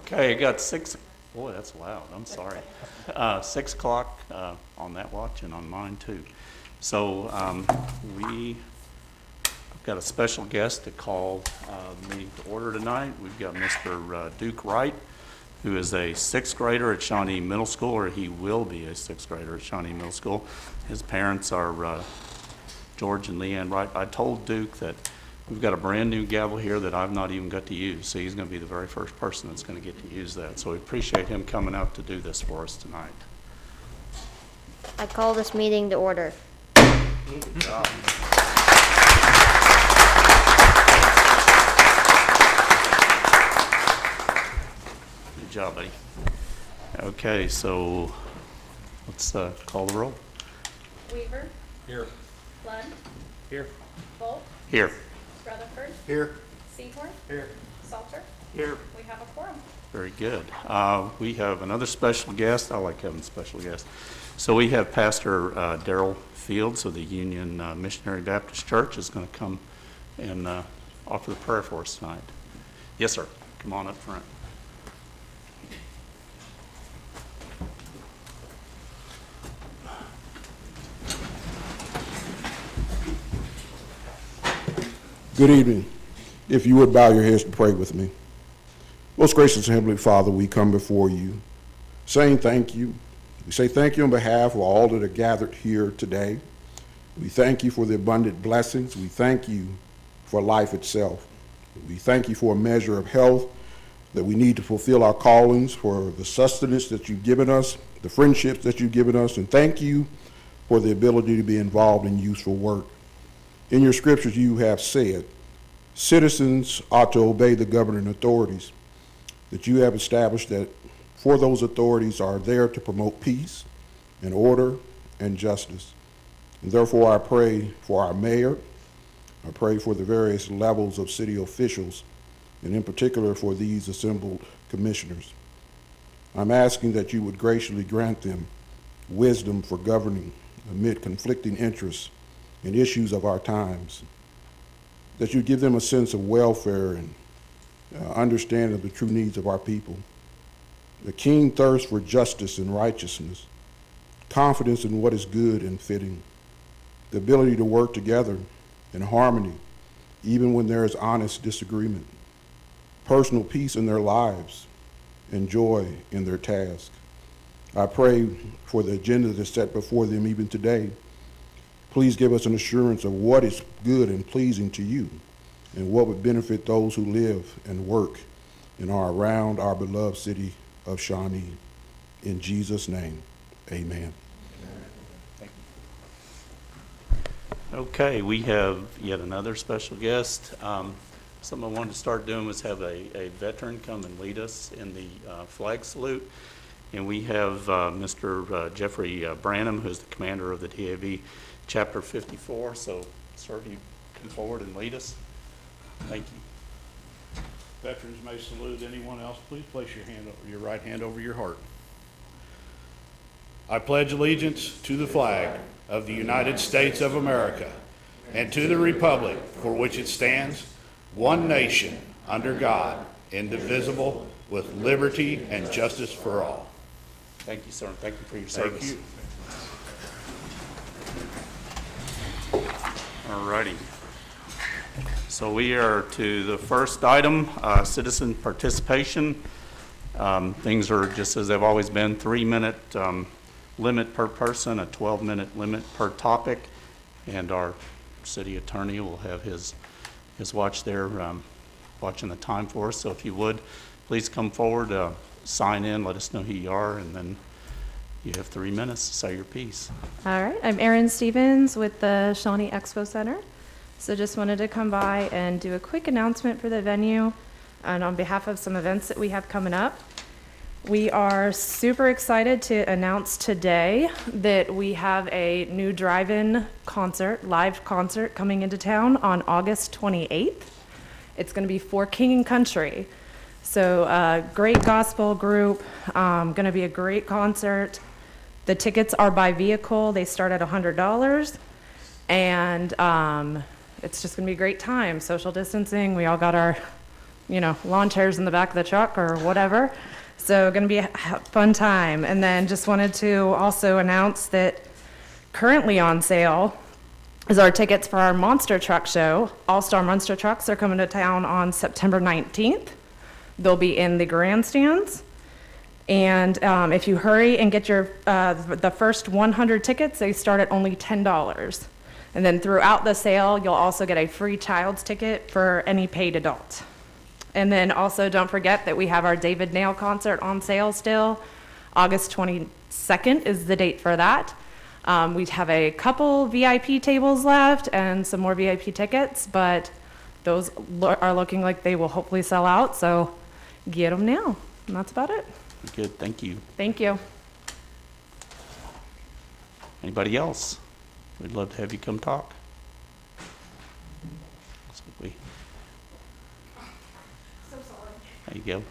Okay, I got boy, that's loud, I'm sorry. 6 o'clock on that watch and on mine too. So we've got a special guest to call the meeting to order tonight. We've got Mr. Duke Wright, who is a sixth grader at Shawnee Middle School, or he will be a sixth grader at Shawnee Middle School. His parents are George and Leanne Wright. I told Duke that we've got a brand new gavel here that I've not even got to use, so he's going to be the very first person that's going to get to use that. So we appreciate him coming up to do this for us tonight. I call this meeting to order. Good job. Good job, buddy. Okay, so let's call the roll. Weaver. Here. Lund. Here. Volk. Here. Rutherford. Here. Seaborn. Here. Salter. Here. We have a quorum. Very good. We have another special guest. I like having special guests. So we have Pastor Darrell Fields of the Union Missionary Baptist Church is going to come and offer the prayer for us tonight. Yes, sir. Come on up front. Good evening. If you would bow your heads to pray with me. Most gracious and Heavenly Father, we come before you saying thank you. We say thank you on behalf of all that are gathered here today. We thank you for the abundant blessings. We thank you for life itself. We thank you for a measure of health that we need to fulfill our callings, for the sustenance that you've given us, the friendships that you've given us, and thank you for the ability to be involved in useful work. In your scriptures, you have said, citizens ought to obey the governing authorities, that you have established that for those authorities are there to promote peace and order and justice. And therefore, I pray for our mayor. I pray for the various levels of city officials, and in particular for these assembled commissioners. I'm asking that you would graciously grant them wisdom for governing amid conflicting interests and issues of our times, that you give them a sense of welfare and understanding of the true needs of our people, the keen thirst for justice and righteousness, confidence in what is good and fitting, the ability to work together in harmony, even when there is honest disagreement, personal peace in their lives, and joy in their task. I pray for the agenda that's set before them even today. Please give us an assurance of what is good and pleasing to you and what would benefit those who live and work in or around our beloved city of Shawnee. In Jesus' name, amen. Okay, we have yet another special guest. Something I wanted to start doing was have a veteran come and lead us in the flag salute. And we have Mr. Jeffrey Branham, who's the commander of the DAV Chapter 54. So, sir, if you come forward and lead us. Thank you. Veterans may salute anyone else. Please place your right hand over your heart. I pledge allegiance to the flag of the United States of America and to the republic for which it stands, one nation, under God, indivisible, with liberty and justice for all. Thank you, sir. Thank you for your service. Thank you. All righty. So we are to the first item, citizen participation. Things are just as they've always been, 3-minute limit per person, a 12-minute limit per topic, and our city attorney will have his watch there watching the time for us. So if you would, please come forward, sign in, let us know who you are, and then you have 3 minutes to say your piece. All right, I'm Erin Stevens with the Shawnee Expo Center. So just wanted to come by and do a quick announcement for the venue and on behalf of some events that we have coming up. We are super excited to announce today that we have a new drive-in concert, live concert coming into town on August 28th. It's going to be for King and Country. So great gospel group, going to be a great concert. The tickets are by vehicle. They start at $100. And it's just going to be a great time. Social distancing. We all got our lawn chairs in the back of the truck or whatever. So going to be a fun time. And then just wanted to also announce that currently on sale is our tickets for our Monster Truck Show. All-Star Monster Trucks are coming to town on September 19th. They'll be in the grandstands. And if you hurry and get your the first 100 tickets, they start at only $10. And then throughout the sale, you'll also get a free child's ticket for any paid adult. And then also don't forget that we have our David Nail concert on sale still. August 22nd is the date for that. We have a couple VIP tables left and some more VIP tickets, but those are looking like they will hopefully sell out, so get them now. And that's about it. Good, thank you. Thank you. Anybody else? We'd love to have you come talk. So sorry. There you go.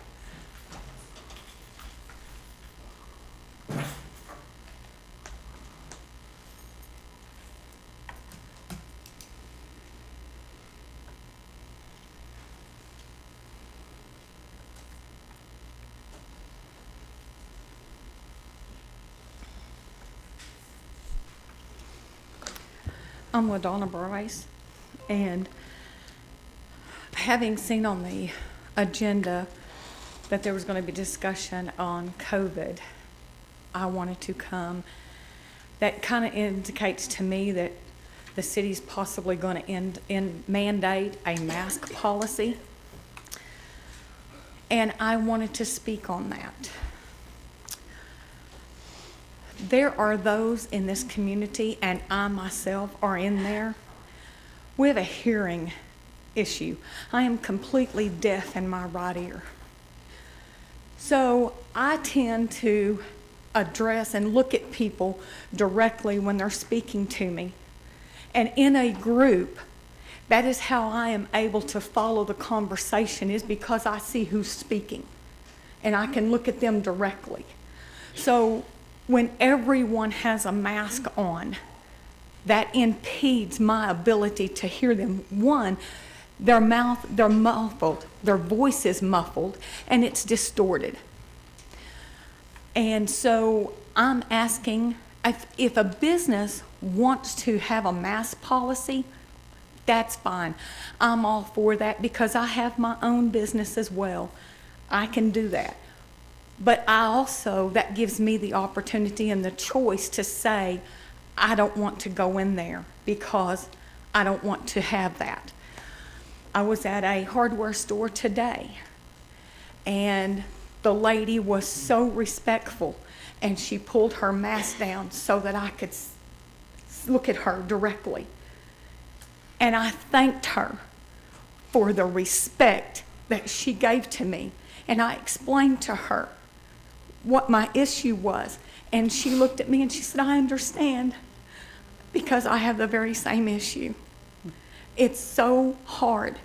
I'm LaDonna Bryce, and having seen on the agenda that there was going to be discussion on COVID, I wanted to come. That kind of indicates to me that the city's possibly going to mandate a mask policy, and I wanted to speak on that. There are those in this community, and I myself are in there. We have a hearing issue. I am completely deaf in my right ear. So I tend to address and look at people directly when they're speaking to me. And in a group, that is how I am able to follow the conversation, is because I see who's speaking and I can look at them directly. So when everyone has a mask on, that impedes my ability to hear them. One, they're muffled, their voice is muffled, and it's distorted. And so I'm asking, if a business wants to have a mask policy, that's fine. I'm all for that because I have my own business as well. I can do that. But that gives me the opportunity and the choice to say, I don't want to go in there because I don't want to have that. I was at a hardware store today, and the lady was so respectful, and she pulled her mask down so that I could look at her directly. And I thanked her for the respect that she gave to me, and I explained to her what my issue was. And she looked at me and she said, I understand, because I have the very same issue. It's so hard.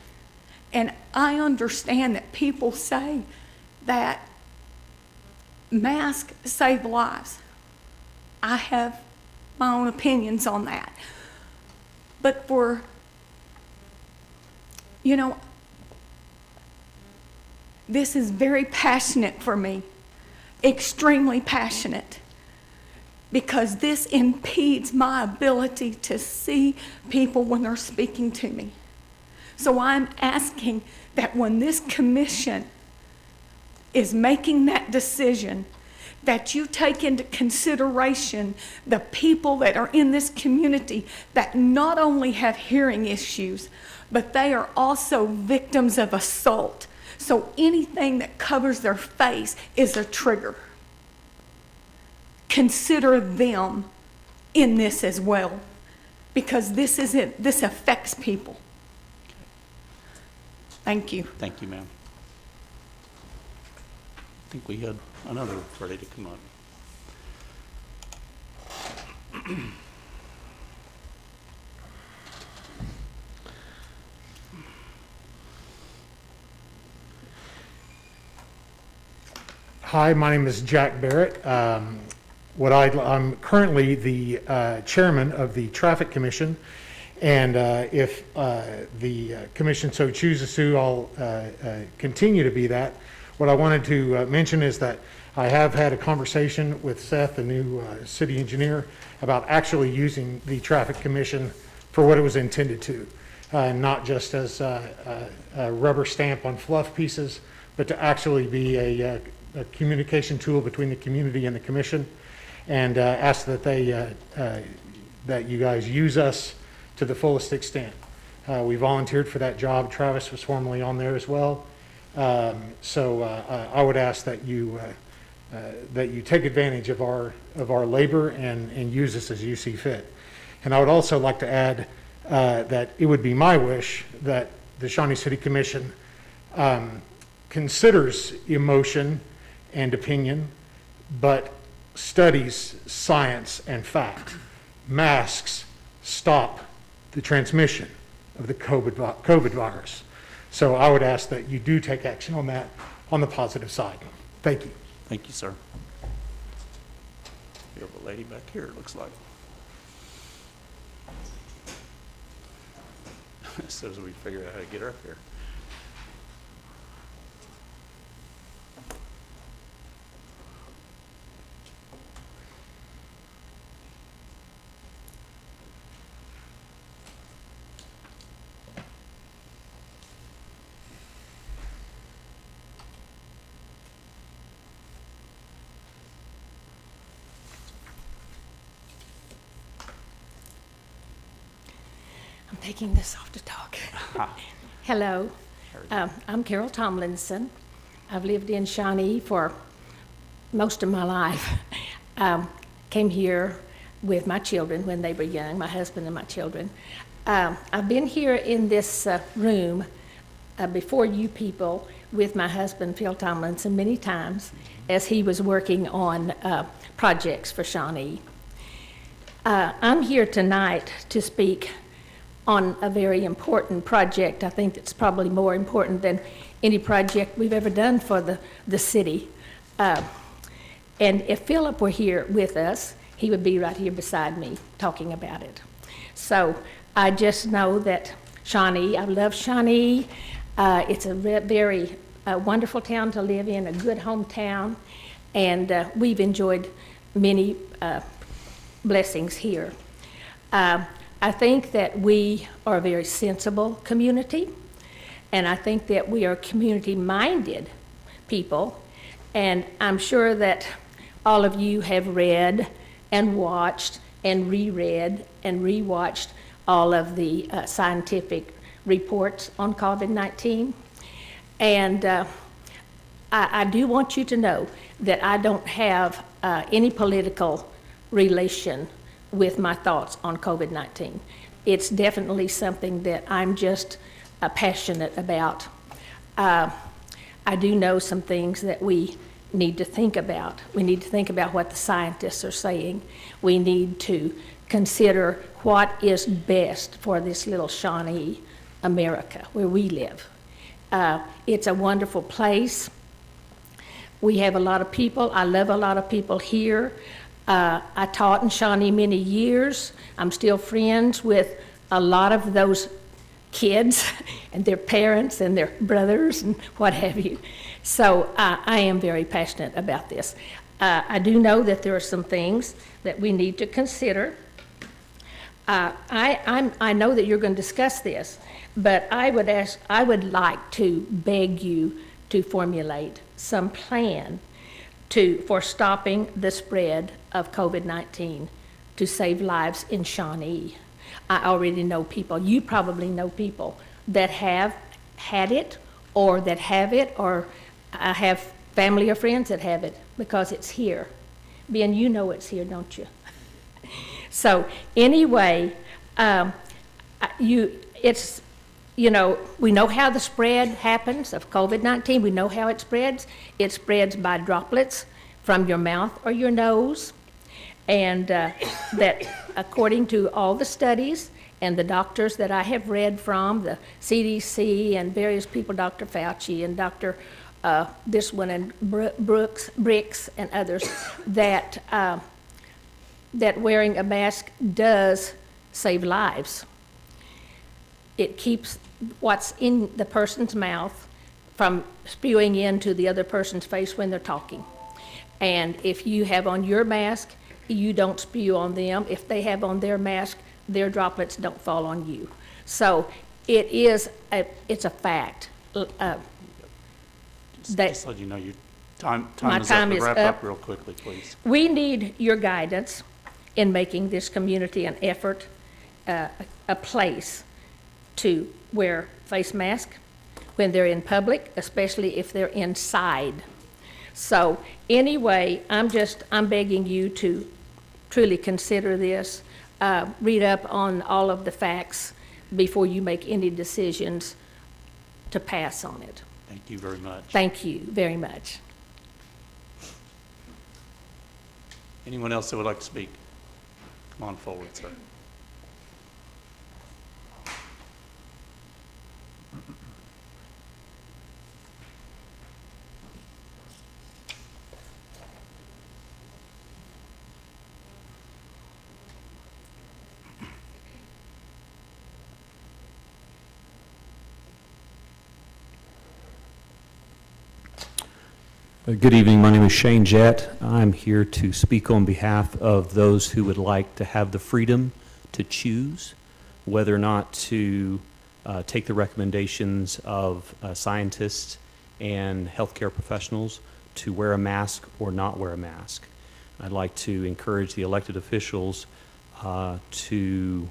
And I understand that people say that masks save lives. I have my own opinions on that. But this is very passionate for me. Extremely passionate, because this impedes my ability to see people when they're speaking to me. So I'm asking that when this commission is making that decision, that you take into consideration the people that are in this community that not only have hearing issues, but they are also victims of assault. So anything that covers their face is a trigger. Consider them in this as well, because this affects people. Thank you. Thank you, ma'am. I think we had another ready to come up. Hi, my name is Jack Barrett. I'm currently the chairman of the Traffic Commission, And if the commission so chooses to, I'll continue to be that. What I wanted to mention is that I have had a conversation with Seth, the new city engineer, about actually using the traffic commission for what it was intended to, not just as a rubber stamp on fluff pieces, but to actually be a communication tool between the community and the commission, and ask that that you guys use us to the fullest extent. We volunteered for that job. Travis was formerly on there as well. So I would ask that you take advantage of our labor and use us as you see fit. And I would also like to add that it would be my wish that the Shawnee City Commission considers emotion and opinion, but studies science and fact. Masks stop the transmission of the COVID virus. So I would ask that you do take action on that on the positive side. Thank you. Thank you, sir. We have a lady back here, it looks like. As soon as we figure out how to get her up here. I'm taking this off to talk. Hello, I'm Carol Tomlinson. I've lived in Shawnee for most of my life. Came here with my children when they were young, my husband and my children. I've been here in this room before you people with my husband, Phil Tomlinson, many times as he was working on projects for Shawnee. I'm here tonight to speak on a very important project. I think it's probably more important than any project we've ever done for the city. And if Philip were here with us, he would be right here beside me talking about it. So I just know that Shawnee, I love Shawnee. It's a very wonderful town to live in, a good hometown, and we've enjoyed many blessings here. I think that we are a very sensible community, and I think that we are community-minded people, and I'm sure that all of you have read and watched and reread and rewatched all of the scientific reports on COVID-19. And I do want you to know that I don't have any political relation with my thoughts on COVID-19. It's definitely something that I'm just passionate about. I do know some things that we need to think about. We need to think about what the scientists are saying. We need to consider what is best for this little Shawnee, America, where we live. It's a wonderful place. We have a lot of people. I love a lot of people here. I taught in Shawnee many years. I'm still friends with a lot of those kids and their parents and their brothers and what have you. So I am very passionate about this. I do know that there are some things that we need to consider. I know that you're going to discuss this, but I would like to beg you to formulate some plan for stopping the spread of COVID-19 to save lives in Shawnee. I already know people, you probably know people that have had it or that have it, or I have family or friends that have it because it's here. Ben, you know it's here, don't you? So anyway, we know how the spread happens of COVID-19. We know how it spreads. It spreads by droplets from your mouth or your nose. And that according to all the studies and the doctors that I have read from, the CDC and various people, Dr. Fauci and Dr. This one and Bricks and others, that wearing a mask does save lives. it keeps what's in the person's mouth from spewing into the other person's face when they're talking. And if you have on your mask, you don't spew on them. If they have on their mask, their droplets don't fall on you. So it's a fact. Just let you know, your time My is up. time To is wrap up. up real quickly, please. We need your guidance in making this community an effort, a place to wear face masks when they're in public, especially if they're inside. So anyway, I'm begging you to truly consider this, read up on all of the facts before you make any decisions to pass on it. Thank you very much. Thank you very much. Anyone else that would like to speak? Come on forward, sir. Good evening. My name is Shane Jett. I'm here to speak on behalf of those who would like to have the freedom to choose whether or not to take the recommendations of scientists and healthcare professionals to wear a mask or not wear a mask. I'd like to encourage the elected officials to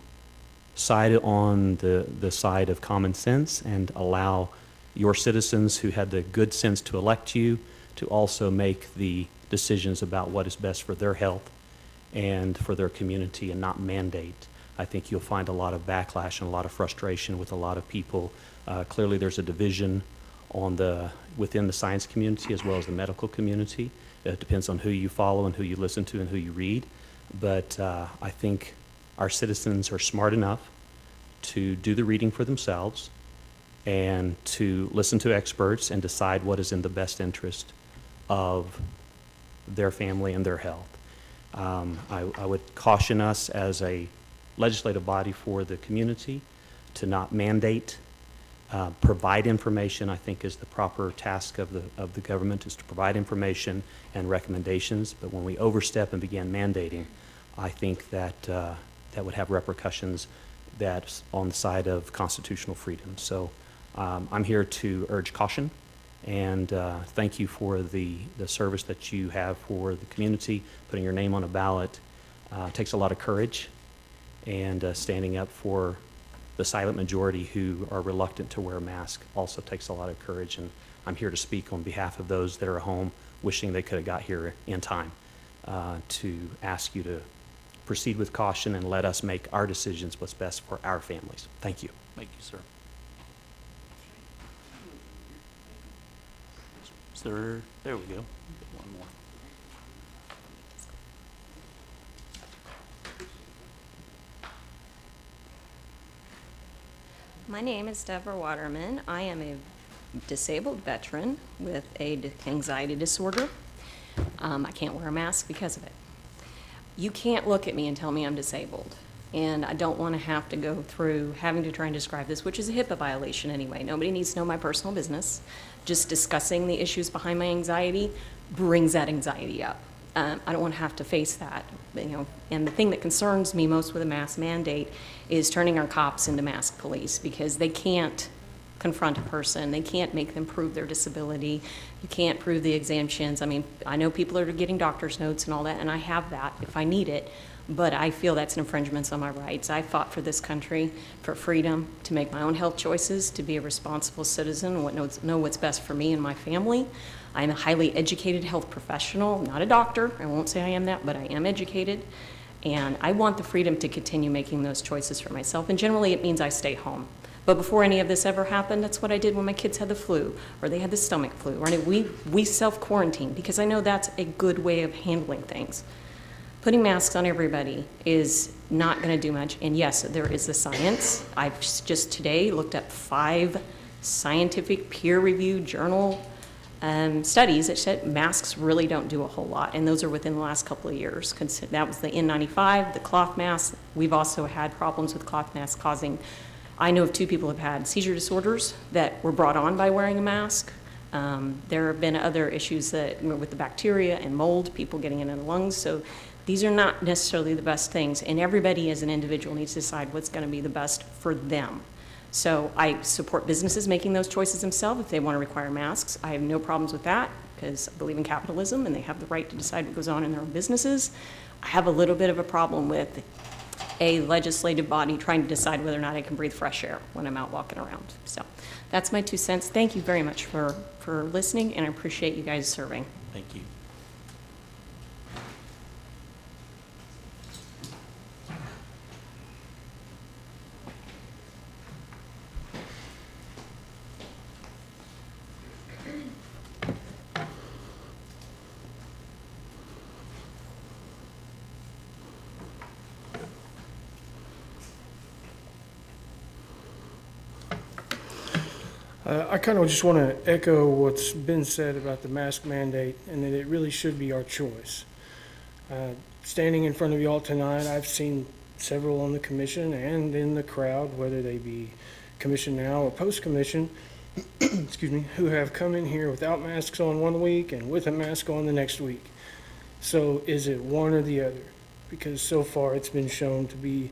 side on the side of common sense and allow your citizens who had the good sense to elect you to also make the decisions about what is best for their health and for their community and not mandate. I think you'll find a lot of backlash and a lot of frustration with a lot of people. Clearly there's a division within the science community as well as the medical community. It depends on who you follow and who you listen to and who you read. But I think our citizens are smart enough to do the reading for themselves and to listen to experts and decide what is in the best interest of their family and their health. I would caution us as a legislative body for the community to not mandate. Provide information, I think, is the proper task of the government, is to provide information and recommendations. But when we overstep and begin mandating, I think that that would have repercussions that's on the side of constitutional freedom. So I'm here to urge caution. And thank you for the service that you have for the community. Putting your name on a ballot takes a lot of courage, and standing up for the silent majority who are reluctant to wear a mask also takes a lot of courage. And I'm here to speak on behalf of those that are home wishing they could have got here in time to ask you to proceed with caution and let us make our decisions what's best for our families. Thank you. Thank you, sir. Sir, there we go. One more. My name is Deborah Waterman. I am a disabled veteran with an anxiety disorder. I can't wear a mask because of it. You can't look at me and tell me I'm disabled. And I don't want to have to go through having to try and describe this, which is a HIPAA violation anyway. Nobody needs to know my personal business. Just discussing the issues behind my anxiety brings that anxiety up. I don't want to have to face that, and the thing that concerns me most with a mask mandate is turning our cops into mask police, because they can't confront a person. They can't make them prove their disability. You can't prove the exemptions. I mean, I know people are getting doctor's notes and all that, and I have that if I need it, but I feel that's an infringement on my rights. I fought for this country, for freedom, to make my own health choices, to be a responsible citizen, and know what's best for me and my family. I'm a highly educated health professional, not a doctor. I won't say I am that, but I am educated. And I want the freedom to continue making those choices for myself. And generally, it means I stay home. But before any of this ever happened, that's what I did when my kids had the flu, or they had the stomach flu. Or we self-quarantine, because I know that's a good way of handling things. Putting masks on everybody is not going to do much. And yes, there is the science. I've just today looked up 5 scientific peer-reviewed journal studies that said masks really don't do a whole lot, and those are within the last couple of years. That was the N95, the cloth mask. We've also had problems with cloth masks causing I know of 2 people who have had seizure disorders that were brought on by wearing a mask. There have been other issues that with the bacteria and mold, people getting it in the lungs. So these are not necessarily the best things, and everybody as an individual needs to decide what's going to be the best for them. So I support businesses making those choices themselves if they want to require masks. I have no problems with that because I believe in capitalism and they have the right to decide what goes on in their own businesses. I have a little bit of a problem with a legislative body trying to decide whether or not I can breathe fresh air when I'm out walking around. So that's my 2 cents. Thank you very much for listening, and I appreciate you guys serving. Thank you. I kind of just want to echo what's been said about the mask mandate and that it really should be our choice. Standing in front of you all tonight, I've seen several on the commission and in the crowd, whether they be commission now or post-commission, excuse me, who have come in here without masks on one week and with a mask on the next week. So is it one or the other? Because so far it's been shown to be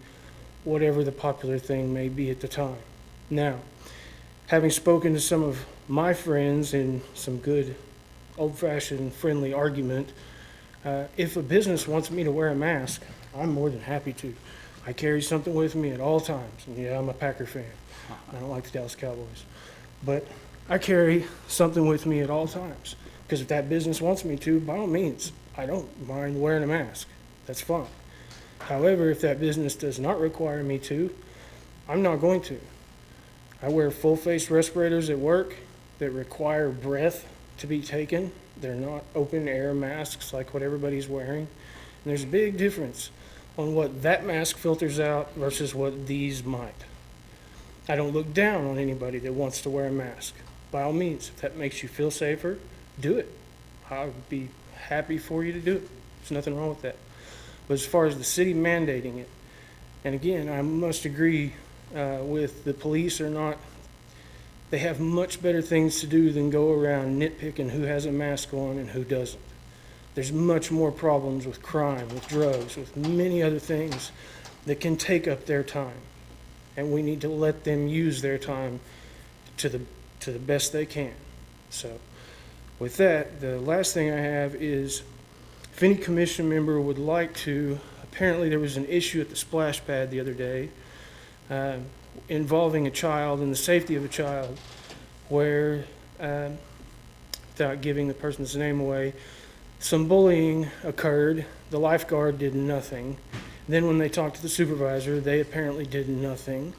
whatever the popular thing may be at the time. Now, having spoken to some of my friends in some good old-fashioned friendly argument, if a business wants me to wear a mask, I'm more than happy to. I carry something with me at all times. And yeah, I'm a Packer fan. I don't like the Dallas Cowboys. But I carry something with me at all times. Because if that business wants me to, by all means, I don't mind wearing a mask. That's fine. However, if that business does not require me to, I'm not going to. I wear full-face respirators at work that require breath to be taken. They're not open-air masks like what everybody's wearing. And there's a big difference on what that mask filters out versus what these might. I don't look down on anybody that wants to wear a mask. By all means, if that makes you feel safer, do it. I would be happy for you to do it. There's nothing wrong with that. But as far as the city mandating it, and again, I must agree with the police or not, they have much better things to do than go around nitpicking who has a mask on and who doesn't. There's much more problems with crime, with drugs, with many other things that can take up their time. And we need to let them use their time to the best they can. So with that, the last thing I have is if any commission member would like to, apparently there was an issue at the splash pad the other day involving a child and the safety of a child where, without giving the person's name away, some bullying occurred. The lifeguard did nothing. Then when they talked to the supervisor, they apparently did nothing.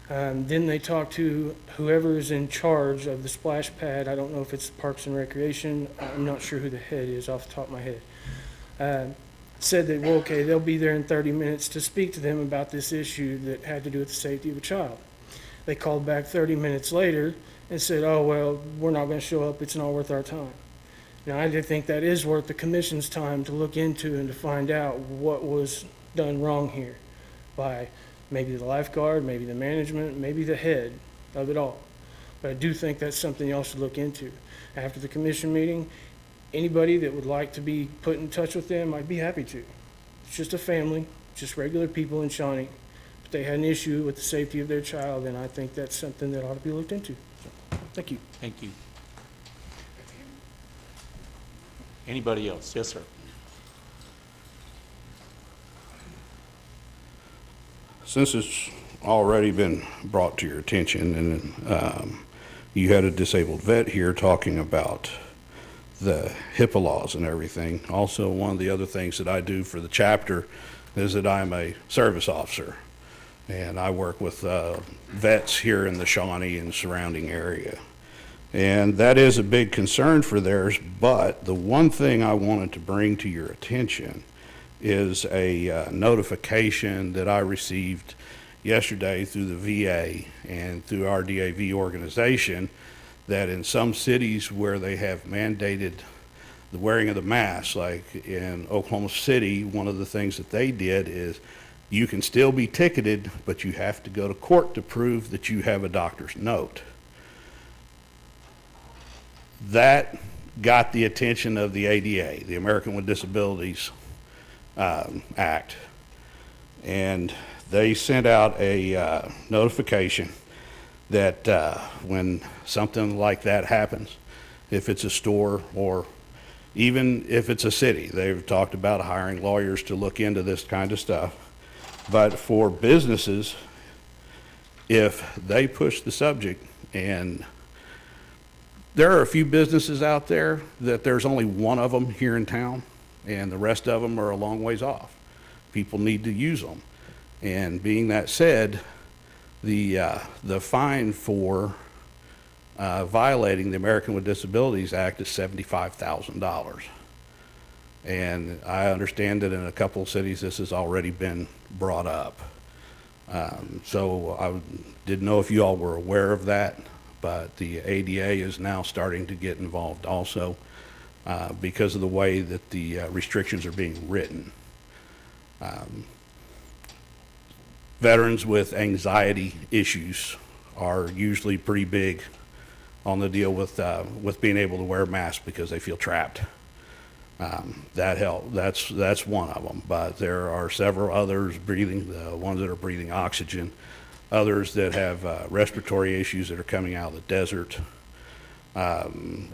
Then they talked to whoever is in charge of the splash pad. I don't know if it's Parks and Recreation. I'm not sure who the head is off the top of my head. Said that, well, okay, they'll be there in 30 minutes to speak to them about this issue that had to do with the safety of a child. They called back 30 minutes later and said, oh, well, we're not going to show up. It's not worth our time. Now, I did think that is worth the commission's time to look into and to find out what was done wrong here by maybe the lifeguard, maybe the management, maybe the head of it all. But I do think that's something y'all should look into. After the commission meeting, anybody that would like to be put in touch with them, I'd be happy to. It's just a family, just regular people in Shawnee. But they had an issue with the safety of their child, and I think that's something that ought to be looked into. So, thank you. Thank you. Anybody else? Yes, sir. Since it's already been brought to your attention, and you had a disabled vet here talking about the HIPAA laws and everything. Also, one of the other things that I do for the chapter is that I'm a service officer, and I work with vets here in the Shawnee and surrounding area. And that is a big concern for theirs, but the one thing I wanted to bring to your attention is a notification that I received yesterday through the VA and through our DAV organization that in some cities where they have mandated the wearing of the mask, like in Oklahoma City, one of the things that they did is You can still be ticketed, but you have to go to court to prove that you have a doctor's note. That got the attention of the ADA, the American with Disabilities Act, and they sent out a notification that when something like that happens, if it's a store or even if it's a city, they've talked about hiring lawyers to look into this kind of stuff. But for businesses, if they push the subject, and there are a few businesses out there that there's only one of them here in town, and the rest of them are a long ways off. People need to use them. And being that said, the fine for violating the American with Disabilities Act is $75,000. And I understand that in a couple of cities this has already been brought up. So I didn't know if you all were aware of that, but the ADA is now starting to get involved also because of the way that the restrictions are being written. Veterans with anxiety issues are usually pretty big on the deal with being able to wear masks because they feel trapped. That's one of them, but there are several others the ones that are breathing oxygen, others that have respiratory issues that are coming out of the desert.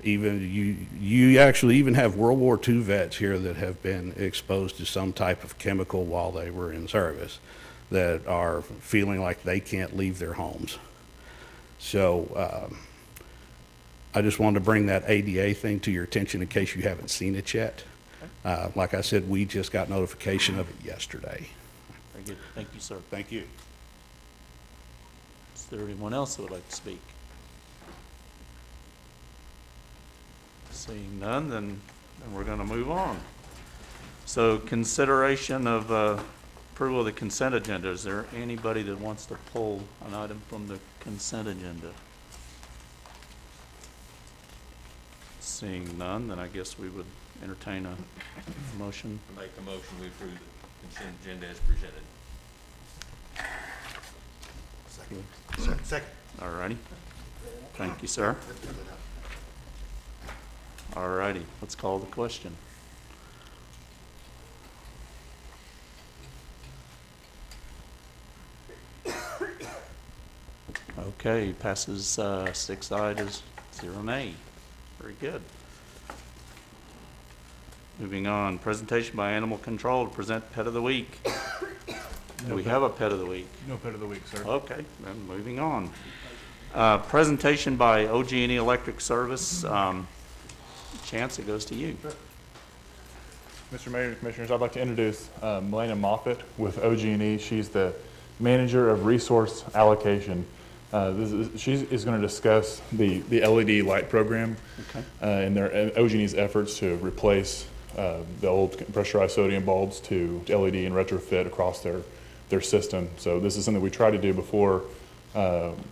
Even you actually even have World War II vets here that have been exposed to some type of chemical while they were in service that are feeling like they can't leave their homes. So I just wanted to bring that ADA thing to your attention in case you haven't seen it yet. Like I said, we just got notification of it yesterday. Very good. Thank you, sir. Thank you. Is there anyone else that would like to speak? Seeing none, then we're going to move on. So consideration of approval of the consent agenda. Is there anybody that wants to pull an item from the consent agenda? Seeing none, then I guess we would entertain a motion. I make a motion we approve the consent agenda as presented. Second. All righty. Thank you, sir. All righty. Let's call the question. Okay, passes 6 ayes, 0 nay. Very good. Moving on, presentation by Animal Control to present Pet of the Week. Do we have a Pet of the Week? No Pet of the Week, sir. Okay, then moving on. Presentation by OG&E Electric Service. Chance, it goes to you. Mr. Mayor and Commissioners, I'd like to introduce Melena Moffitt with OG&E. She's the Manager of Resource Allocation. She is going to discuss the LED light program and their OG&E's efforts to replace the old pressurized sodium bulbs to LED and retrofit across their system. So this is something we tried to do before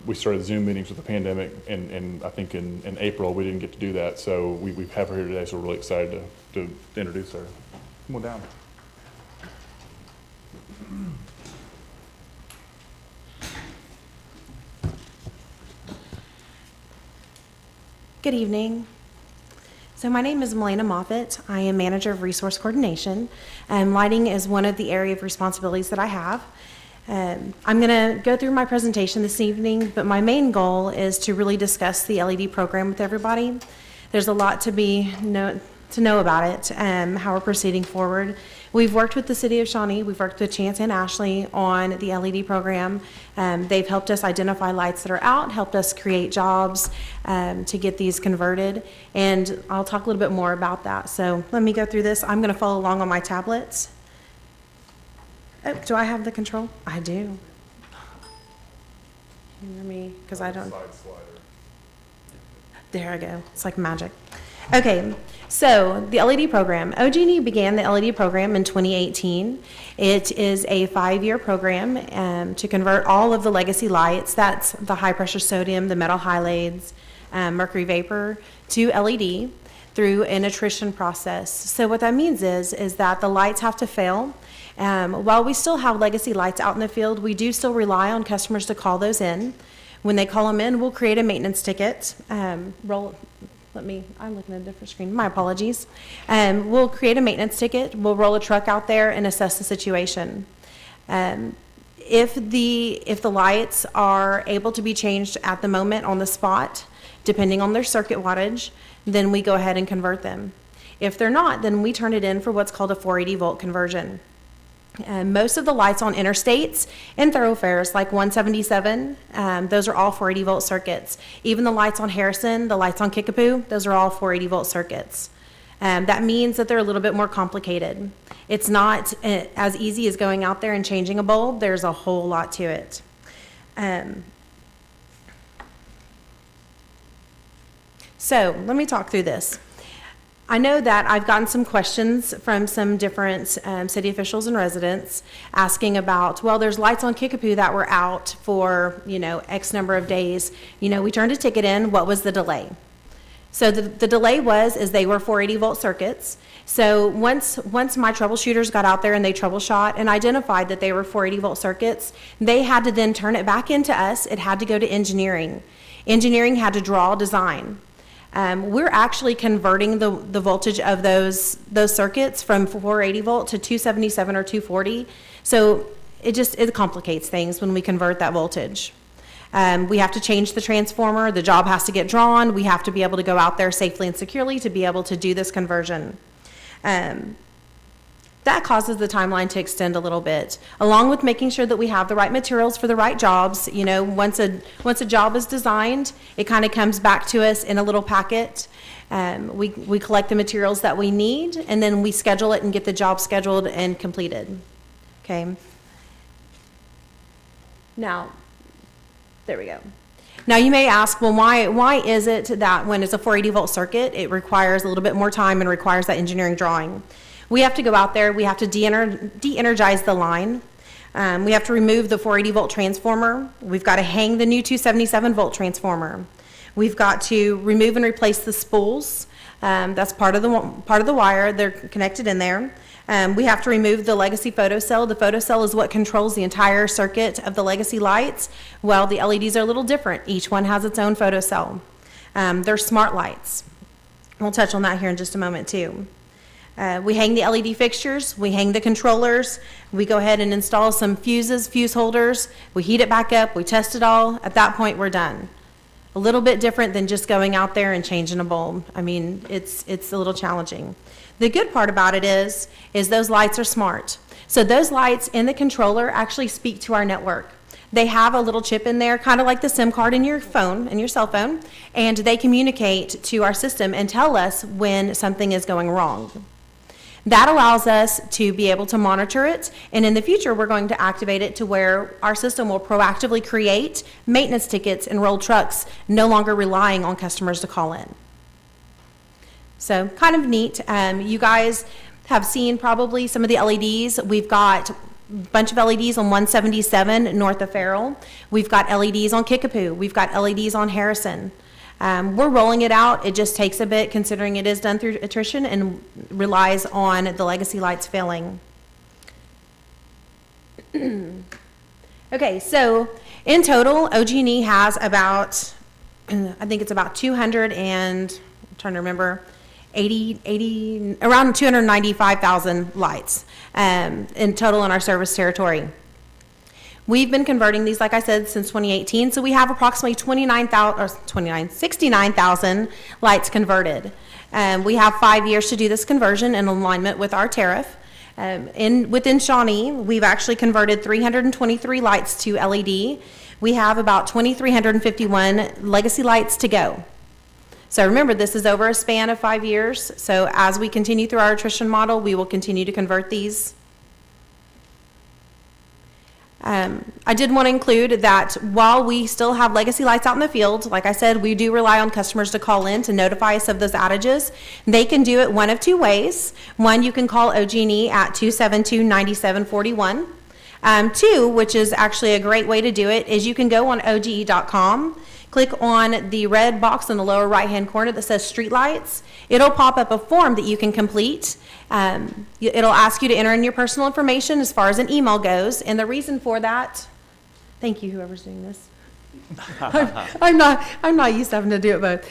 we started Zoom meetings with the pandemic, and I think in April we didn't get to do that. So we have her here today, so we're really excited to introduce her. Come on down. Good evening. So my name is Melena Moffitt. I am Manager of Resource Coordination. Lighting is one of the area of responsibilities that I have. I'm going to go through my presentation this evening, but my main goal is to really discuss the LED program with everybody. There's a lot to know about it, how we're proceeding forward. We've worked with the City of Shawnee, we've worked with Chance and Ashley on the LED program. They've helped us identify lights that are out, helped us create jobs to get these converted, and I'll talk a little bit more about that. So let me go through this. I'm going to follow along on my tablets. Oh, do I have the control? I do. Hear me, because I don't. There I go. It's like magic. Okay, so the LED program. OG&E began the LED program in 2018. It is a 5-year program to convert all of the legacy lights, that's the high pressure sodium, the metal halides, mercury vapor, to LED through an attrition process. So what that means is that the lights have to fail, While we still have legacy lights out in the field, we do still rely on customers to call those in. When they call them in, we'll create a maintenance ticket. I'm looking at a different screen, my apologies. We'll create a maintenance ticket, we'll roll a truck out there and assess the situation. If the lights are able to be changed at the moment on the spot, depending on their circuit wattage, then we go ahead and convert them. If they're not, then we turn it in for what's called a 480 volt conversion. Most of the lights on interstates and thoroughfares like 177, those are all 480 volt circuits. Even the lights on Harrison, the lights on Kickapoo, those are all 480 volt circuits. That means that they're a little bit more complicated. It's not as easy as going out there and changing a bulb. There's a whole lot to it. So let me talk through this. I know that I've gotten some questions from some different city officials and residents asking about, well, there's lights on Kickapoo that were out for, X number of days. We turned a ticket in. What was the delay? So the delay is they were 480 volt circuits. So once my troubleshooters got out there and they troubleshot and identified that they were 480 volt circuits, they had to then turn it back into us. It had to go to engineering. Engineering had to draw a design. We're actually converting the voltage of those circuits from 480 volt to 277 or 240. So it complicates things when we convert that voltage. We have to change the transformer. The job has to get drawn. We have to be able to go out there safely and securely to be able to do this conversion. That causes the timeline to extend a little bit, along with making sure that we have the right materials for the right jobs. Once a job is designed, it kind of comes back to us in a little packet. We collect the materials that we need, and then we schedule it and get the job scheduled and completed. Okay. Now, there we go. Now you may ask, well, why is it that when it's a 480 volt circuit, it requires a little bit more time and requires that engineering drawing? We have to go out there, we have to de-energize the line. We have to remove the 480 volt transformer. We've got to hang the new 277 volt transformer. We've got to remove and replace the spools. That's part of the wire. They're connected in there. We have to remove the legacy photocell. The photocell is what controls the entire circuit of the legacy lights. Well, the LEDs are a little different. Each one has its own photocell. They're smart lights. We'll touch on that here in just a moment too. We hang the LED fixtures, we hang the controllers, we go ahead and install some fuses, fuse holders, we heat it back up, we test it all. At that point, we're done. A little bit different than just going out there and changing a bulb. I mean, it's a little challenging. The good part about it is those lights are smart. So those lights in the controller actually speak to our network. They have a little chip in there, kind of like the SIM card in your phone, in your cell phone, and they communicate to our system and tell us when something is going wrong. That allows us to be able to monitor it, and in the future, we're going to activate it to where our system will proactively create maintenance tickets and roll trucks, no longer relying on customers to call in. So kind of neat. You guys have seen probably some of the LEDs. We've got a bunch of LEDs on 177 north of Farrell. We've got LEDs on Kickapoo. We've got LEDs on Harrison. We're rolling it out. It just takes a bit considering it is done through attrition and relies on the legacy lights failing. Okay, so in total, OG&E has about, I think it's about 200 and, I'm trying to remember, around 295,000 lights in total in our service territory. We've been converting these, like I said, since 2018, so we have approximately 69,000 lights converted. We have 5 years to do this conversion in alignment with our tariff. Within Shawnee, we've actually converted 323 lights to LED. We have about 2,351 legacy lights to go. So remember, this is over a span of 5 years, so as we continue through our attrition model, we will continue to convert these. I did want to include that while we still have legacy lights out in the field, like I said, we do rely on customers to call in to notify us of those outages. They can do it one of two ways. One, you can call OG&E at 272-9741. Two, which is actually a great way to do it, is you can go on OGE.com, click click on the red box in the lower right-hand corner that says streetlights. It'll pop up a form that you can complete. It'll ask you to enter in your personal information as far as an email goes, and the reason for that, thank you, whoever's doing this. I'm not used to having to do it both.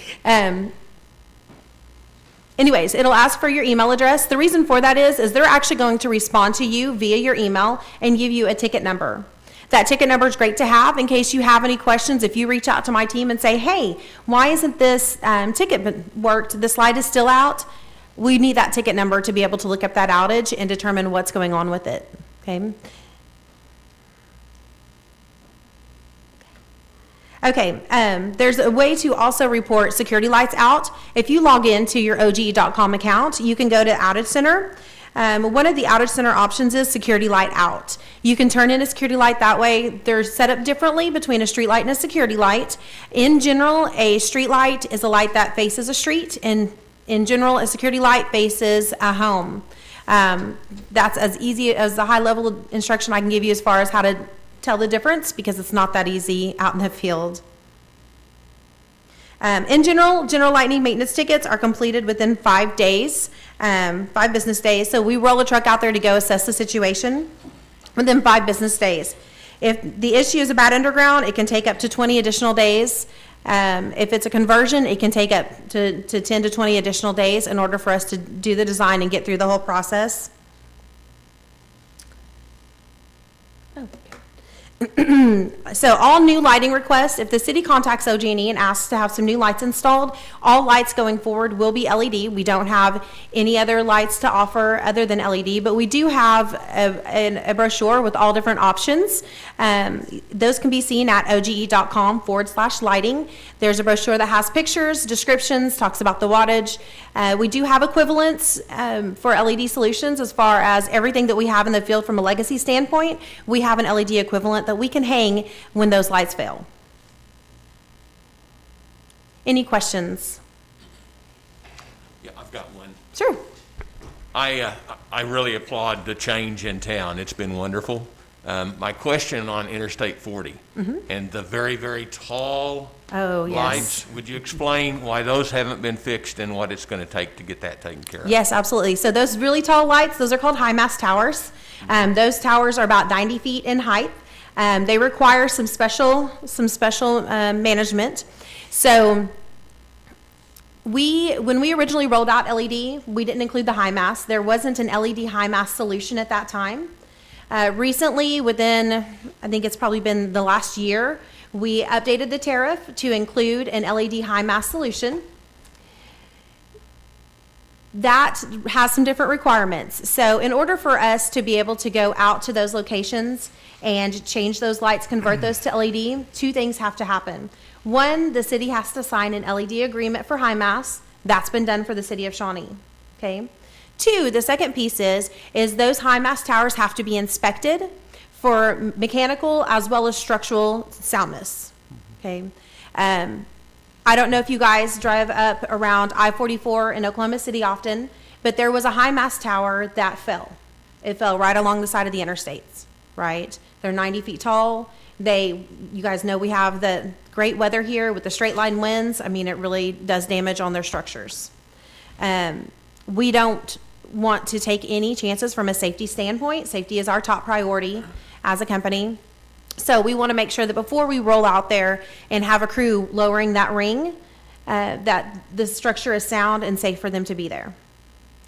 Anyways, it'll ask for your email address. The reason for that is they're actually going to respond to you via your email and give you a ticket number. That ticket number is great to have in case you have any questions. If you reach out to my team and say, hey, why isn't this ticket worked? This light is still out. We need that ticket number to be able to look up that outage and determine what's going on with it. Okay. Okay, there's a way to also report security lights out. If you log into your OGE.com account, you can go to Outage Center. One of the Outage Center options is security light out. You can turn in a security light that way. They're set up differently between a street light and a security light. In general, a street light is a light that faces a street, and in general, a security light faces a home. That's as easy as the high level instruction I can give you as far as how to tell the difference, because it's not that easy out in the field. In general lightning maintenance tickets are completed within 5 days, 5 business days. So we roll a truck out there to go assess the situation within 5 business days. If the issue is about underground, it can take up to 20 additional days. If it's a conversion, it can take up to 10 to 20 additional days in order for us to do the design and get through the whole process. So all new lighting requests, if the city contacts OG&E and asks to have some new lights installed, all lights going forward will be LED. We don't have any other lights to offer other than LED, but we do have a brochure with all different options. Those can be seen at oge.com/lighting. There's a brochure that has pictures, descriptions, talks about the wattage. We do have equivalents for LED solutions as far as everything that we have in the field from a legacy standpoint. We have an LED equivalent that we can hang when those lights fail. Any questions? Yeah, I've got one. Sure. I really applaud the change in town. It's been wonderful. My question on Interstate 40 and the very, very tall lights, would you explain why those haven't been fixed and what it's going to take to get that taken care of? Yes, absolutely. So those really tall lights, those are called high mast towers. Those towers are about 90 feet in height. They require some special management. So when we originally rolled out LED, we didn't include the high mast. There wasn't an LED high mast solution at that time. Recently, within, I think it's probably been the last year, we updated the tariff to include an LED high mast solution. That has some different requirements. So in order for us to be able to go out to those locations and change those lights, convert those to LED, 2 things have to happen. 1, the city has to sign an LED agreement for high mast. That's been done for the city of Shawnee. Okay. 2, the second piece is those high mast towers have to be inspected for mechanical as well as structural soundness. Okay. I don't know if you guys drive up around I-44 in Oklahoma City often, but there was a high mast tower that fell. It fell right along the side of the interstates, right? They're 90 feet tall. You guys know we have the great weather here with the straight line winds. I mean, it really does damage on their structures. We don't want to take any chances from a safety standpoint. Safety is our top priority as a company. So we want to make sure that before we roll out there and have a crew lowering that ring, that the structure is sound and safe for them to be there.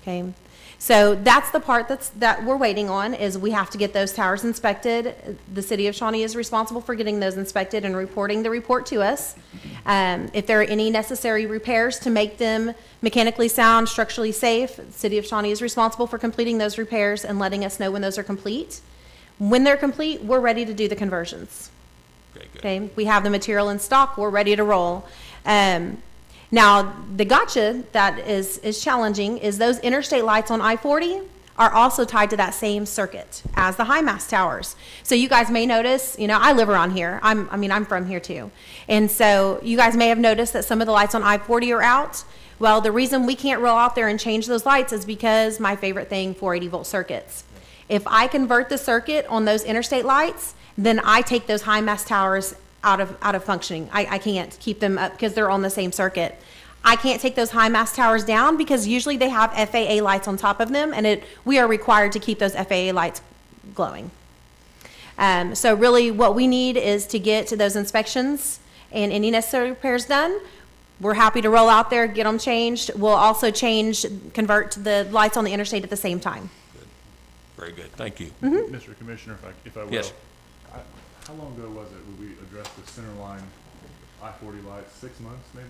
Okay. So that's the part that we're waiting on, is we have to get those towers inspected. The city of Shawnee is responsible for getting those inspected and reporting the report to us. If there are any necessary repairs to make them mechanically sound, structurally safe, the city of Shawnee is responsible for completing those repairs and letting us know when those are complete. When they're complete, we're ready to do the conversions. Okay, we have the material in stock, we're ready to roll. Now, the gotcha that is challenging is those interstate lights on I-40 are also tied to that same circuit as the high mast towers. So you guys may notice, I live around here. I'm from here too. And so you guys may have noticed that some of the lights on I-40 are out. Well, the reason we can't roll out there and change those lights is because my favorite thing, 480 volt circuits. If I convert the circuit on those interstate lights, then I take those high mast towers out of functioning. I can't keep them up because they're on the same circuit. I can't take those high mast towers down because usually they have FAA lights on top of them, and we are required to keep those FAA lights glowing. So really what we need is to get to those inspections and any necessary repairs done. We're happy to roll out there, get them changed. We'll also convert the lights on the interstate at the same time. Very good, thank you. Mr. Commissioner, if I will. Yes. How long ago was it when we addressed the center line I-40 lights? 6 months, maybe?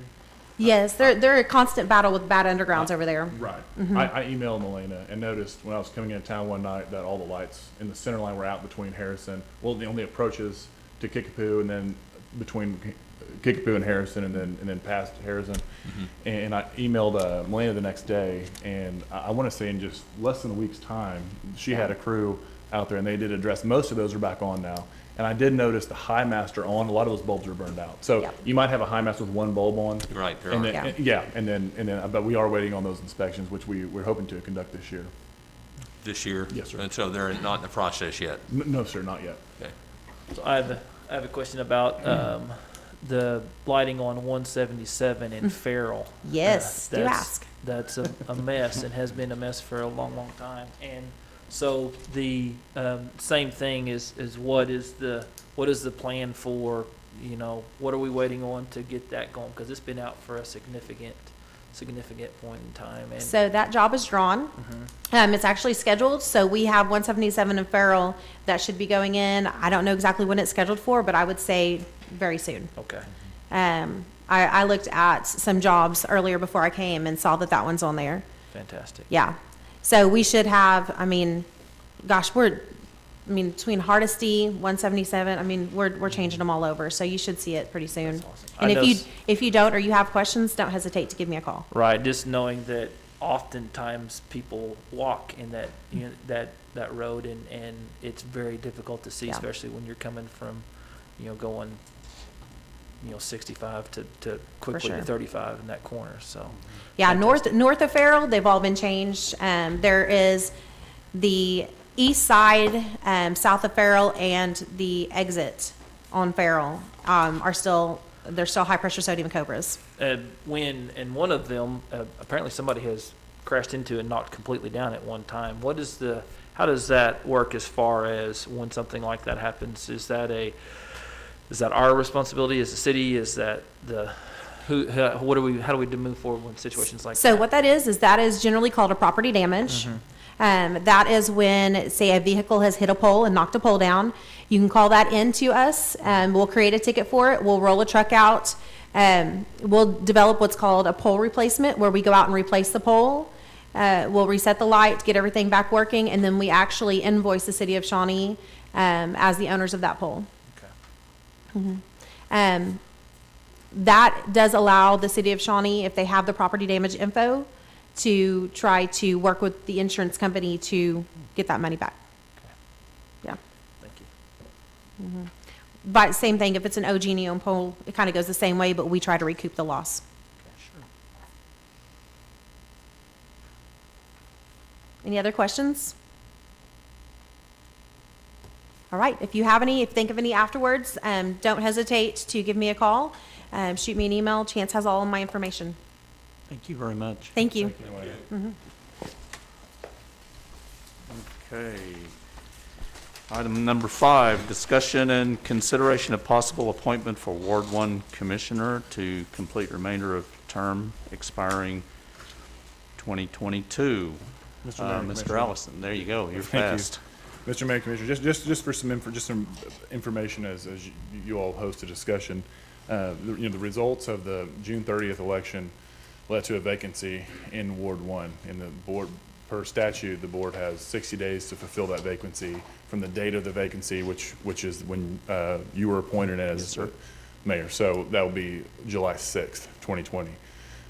Yes, they're a constant battle with bad undergrounds over there. Right. Mhm. I emailed Milena and noticed when I was coming into town one night that all the lights in the center line were out between Harrison, well, the only approaches to Kickapoo, and then between Kickapoo and Harrison, and then past Harrison. And I emailed Milena the next day, and I want to say in just less than a week's time, she had a crew out there, and they did address, most of those are back on now. And I did notice the high mast are on. A lot of those bulbs are burned out. So you might have a high mast with one bulb on. Right, there and are. then, yeah, and then, but we are waiting on those inspections, which we're hoping to conduct this year. This year? Yes, sir. And so they're not in the process yet? No, sir, not yet. Okay. So I have a question about the lighting on 177 in Farrell. Yes, do ask. That's a mess and has been a mess for a long, long time. And so the same thing is what is the plan for, what are we waiting on to get that going? Because it's been out for a significant point in time. And So that job is drawn. It's actually scheduled. So we have 177 in Farrell that should be going in. I don't know exactly when it's scheduled for, but I would say very soon. Okay. I looked at some jobs earlier before I came and saw that one's on there. Fantastic. Yeah. So we should have, between Hardesty, 177, we're changing them all over. So you should see it pretty soon. That's awesome. And I know if you don't or you have questions, don't hesitate to give me a call. Right, just knowing that oftentimes people walk in that road, and it's very difficult to see, Yeah. especially when you're coming from, going 65 to quickly sure. to 35 in that corner. So Yeah, north of Farrell, they've all been changed. There is the east side, south of Farrell, and the exit on Farrell they're still high pressure sodium cobras. and one of them apparently somebody has crashed into and knocked completely down at one time. How does that work as far as when something like that happens? Is that our responsibility as a city? Is that how do we move forward when situations like that? So what that is generally called a property damage. That is when, say, a vehicle has hit a pole and knocked a pole down. You can call that in to us, and we'll create a ticket for it. We'll roll a truck out. We'll develop what's called a pole replacement, where we go out and replace the pole. We'll reset the light, get everything back working, and then we actually invoice the city of Shawnee as the owners of that pole. That does allow the city of Shawnee, if they have the property damage info, to try to work with the insurance company to get that money back. Yeah. Thank you. But same thing, if it's an OG&E owned pole, it kind of goes the same way, but we try to recoup the loss. Sure. Any other questions? All right, if you think of any afterwards, don't hesitate to give me a call, shoot me an email. Chance has all of my information. Thank you very much. Thank you. Okay. Item number 5, discussion and consideration of possible appointment for Ward 1 Commissioner to complete remainder of term expiring 2022. Mr. Mayor, Mr. Commissioner. Allison, there you go, you're Thank you. fast. Mr. Mayor, Commissioner, just for some information as you all host a discussion, the results of the June 30th election led to a vacancy in Ward 1. And the board, per statute, the board has 60 days to fulfill that vacancy from the date of the vacancy, which is when you were appointed as mayor. So that will be July 6th, 2020.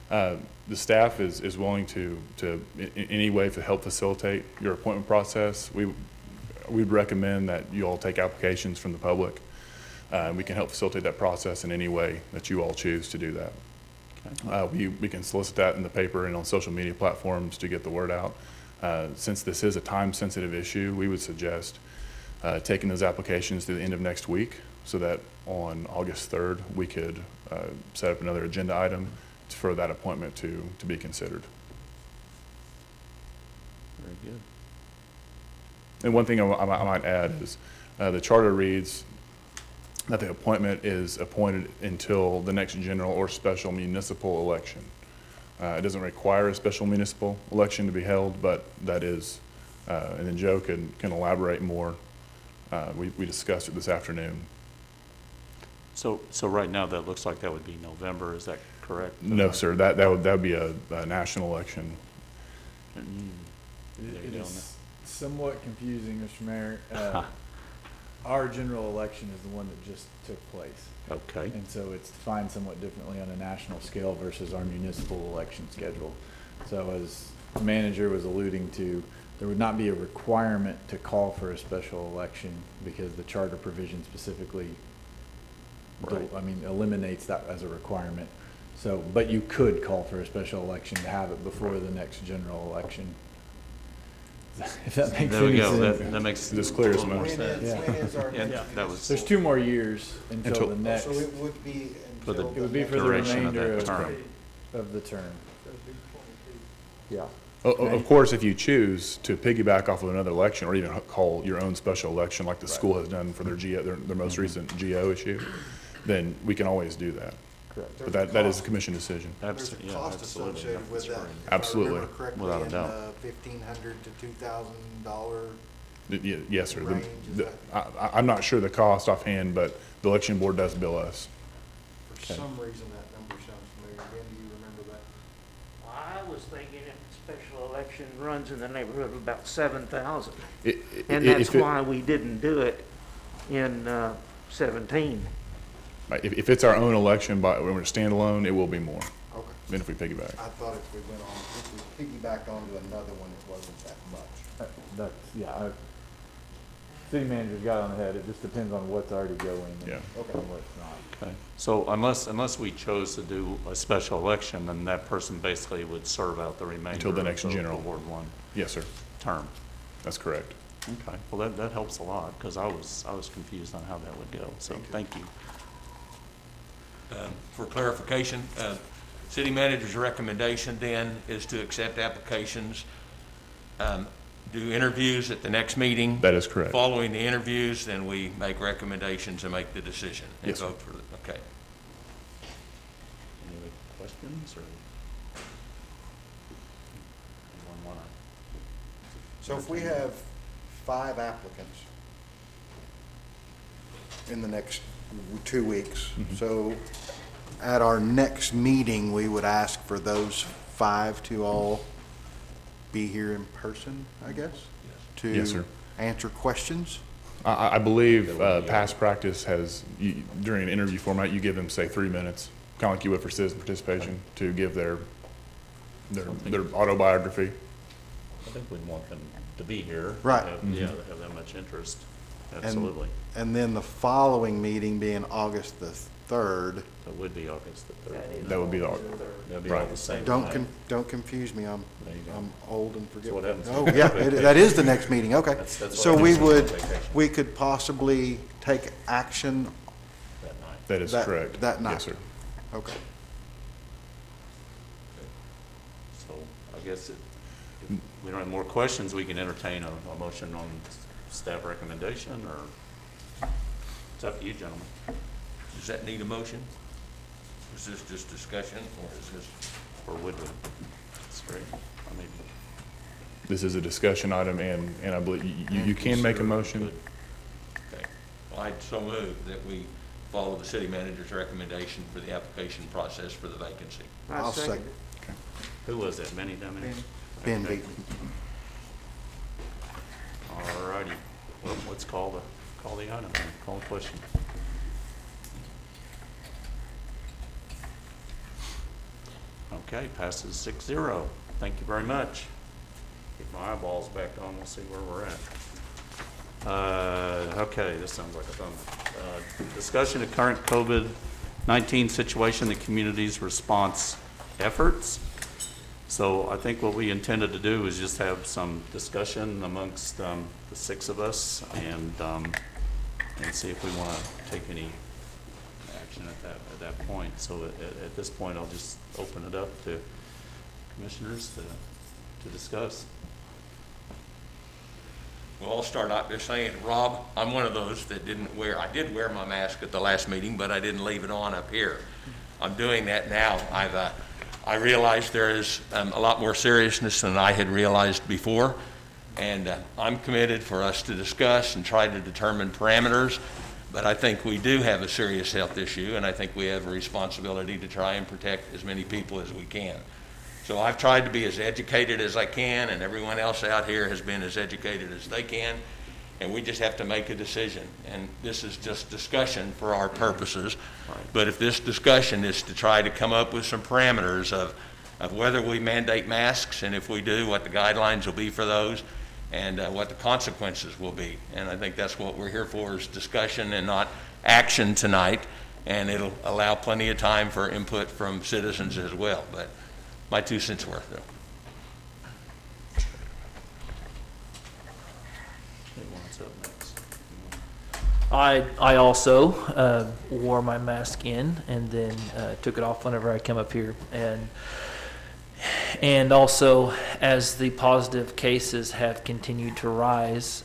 The staff is willing to in any way to help facilitate your appointment process. We'd recommend that you all take applications from the public. We can help facilitate that process in any way that you all choose to do that. We can solicit that in the paper and on social media platforms to get the word out. Since this is a time-sensitive issue, we would suggest taking those applications to the end of next week, so that on August 3rd, we could set up another agenda item for that appointment to be considered. Very good. And one thing I might add is the charter reads that the appointment is appointed until the next general or special municipal election. It doesn't require a special municipal election to be held, but that is, and then Joe can elaborate more. We discussed it this afternoon. So right now, that looks like that would be November, is that correct? No, sir, that would be a national election. There It you go. is somewhat confusing, Mr. Mayor. Our general election is the one that just took place. Okay. And so it's defined somewhat differently on a national scale versus our municipal election schedule. So as the manager was alluding to, there would not be a requirement to call for a special election because the charter provision specifically, Right. eliminates that as a requirement. So, but you could call for a special election to have it before the next general election. If that makes There we any go. sense. That makes This a clears little more more. sense. Yeah. When is our Yeah, next? that was There's 2 more years until the next. So it would be For the until. It would be for the duration of remainder that term. of the term. Yeah. Of course, if you choose to piggyback off of another election or even call your own special election like the school has done for their their most recent GO issue, then we can always do that. Correct. But that is a commission decision. There's a Yeah, cost absolutely. associated with that. Absolutely. If I remember correctly, Without a in doubt. the $1,500 to $2,000. Yes, sir. Range, is I'm not sure the cost offhand, but the election board does bill us. For some reason, that number sounds familiar. Ben, do you remember that? I was thinking if the special election runs in the neighborhood of about 7,000. It- And if that's it- why we didn't do it in 17. Right, if it's our own election, when we're standalone, it will be more Okay. than if we piggyback. I thought if we went on, if we piggybacked onto another one, it wasn't that much. That's, city manager's got on the head. It just depends on what's already going Yeah. and what's not. Okay. So unless we chose to do a special election, then that person basically would serve out the remainder Until the next of general. Ward 1 Yes, sir. term. That's correct. Okay. Well, that helps a lot because I was confused on how that would go. So thank you. For clarification, city manager's recommendation then is to accept applications, do interviews at the next meeting. That is correct. Following the interviews, then we make recommendations and make the decision. And Yes, sir. vote for it. Okay. Any other questions or? Anyone want to? So if we have 5 applicants in the next 2 weeks, so at our next meeting, we would ask for those 5 to all be here in person, I guess? Yes, sir. To answer questions? I believe past practice has, during an interview format, you give them, say, 3 minutes, kind of like you would for citizen participation, to give their autobiography. I think we'd want them to be here. Right. Yeah, to have that much interest. Absolutely. And then the following meeting being August the 3rd. That would be August the 3rd. That would be all. That'd be all Right. the same. Don't time. don't confuse me, I'm There you go. I'm old and That's what forgetful. happens. Oh, yeah, that is the next meeting, okay. That's So what we happens when would, you're on vacation. we could possibly take action That night. That is correct. that night? Yes, sir. Okay. So I guess if we don't have more questions, we can entertain a motion on staff recommendation, or it's up to you, gentlemen. Does that need a motion? Is this just discussion, or is this? Or would we? That's great. I mean, This is a discussion item, and I believe you can make a motion. Okay. Well, I'd so move that we follow the city manager's recommendation for the application process for the vacancy. I'll second. who was that? Benny Dominic? Ben Okay. Beaton. All righty. Well, let's call the item, then. Call the question. Okay, passes 6-0. Thank you very much. Get my eyeballs back on, we'll see where we're at. Okay, this sounds like a fun one. Discussion of current COVID-19 situation, the community's response efforts. So I think what we intended to do is just have some discussion amongst the 6 of us and see if we want to take any decision at that point. So at this point, I'll just open it up to commissioners to discuss. Well, I'll start out by saying, Rob, I'm one of those that I did wear my mask at the last meeting, but I didn't leave it on up here. I'm doing that now. I realize there is a lot more seriousness than I had realized before, and I'm committed for us to discuss and try to determine parameters, but I think we do have a serious health issue, and I think we have a responsibility to try and protect as many people as we can. So I've tried to be as educated as I can, and everyone else out here has been as educated as they can, and we just have to make a decision. And this is just discussion for our purposes. But if this discussion is to try to come up with some parameters of whether we mandate masks, and if we do, what the guidelines will be for those, and what the consequences will be. And I think that's what we're here for, is discussion and not action tonight, and it'll allow plenty of time for input from citizens as well. But my 2 cents worth, though. I also wore my mask in and then took it off whenever I came up here, and also as the positive cases have continued to rise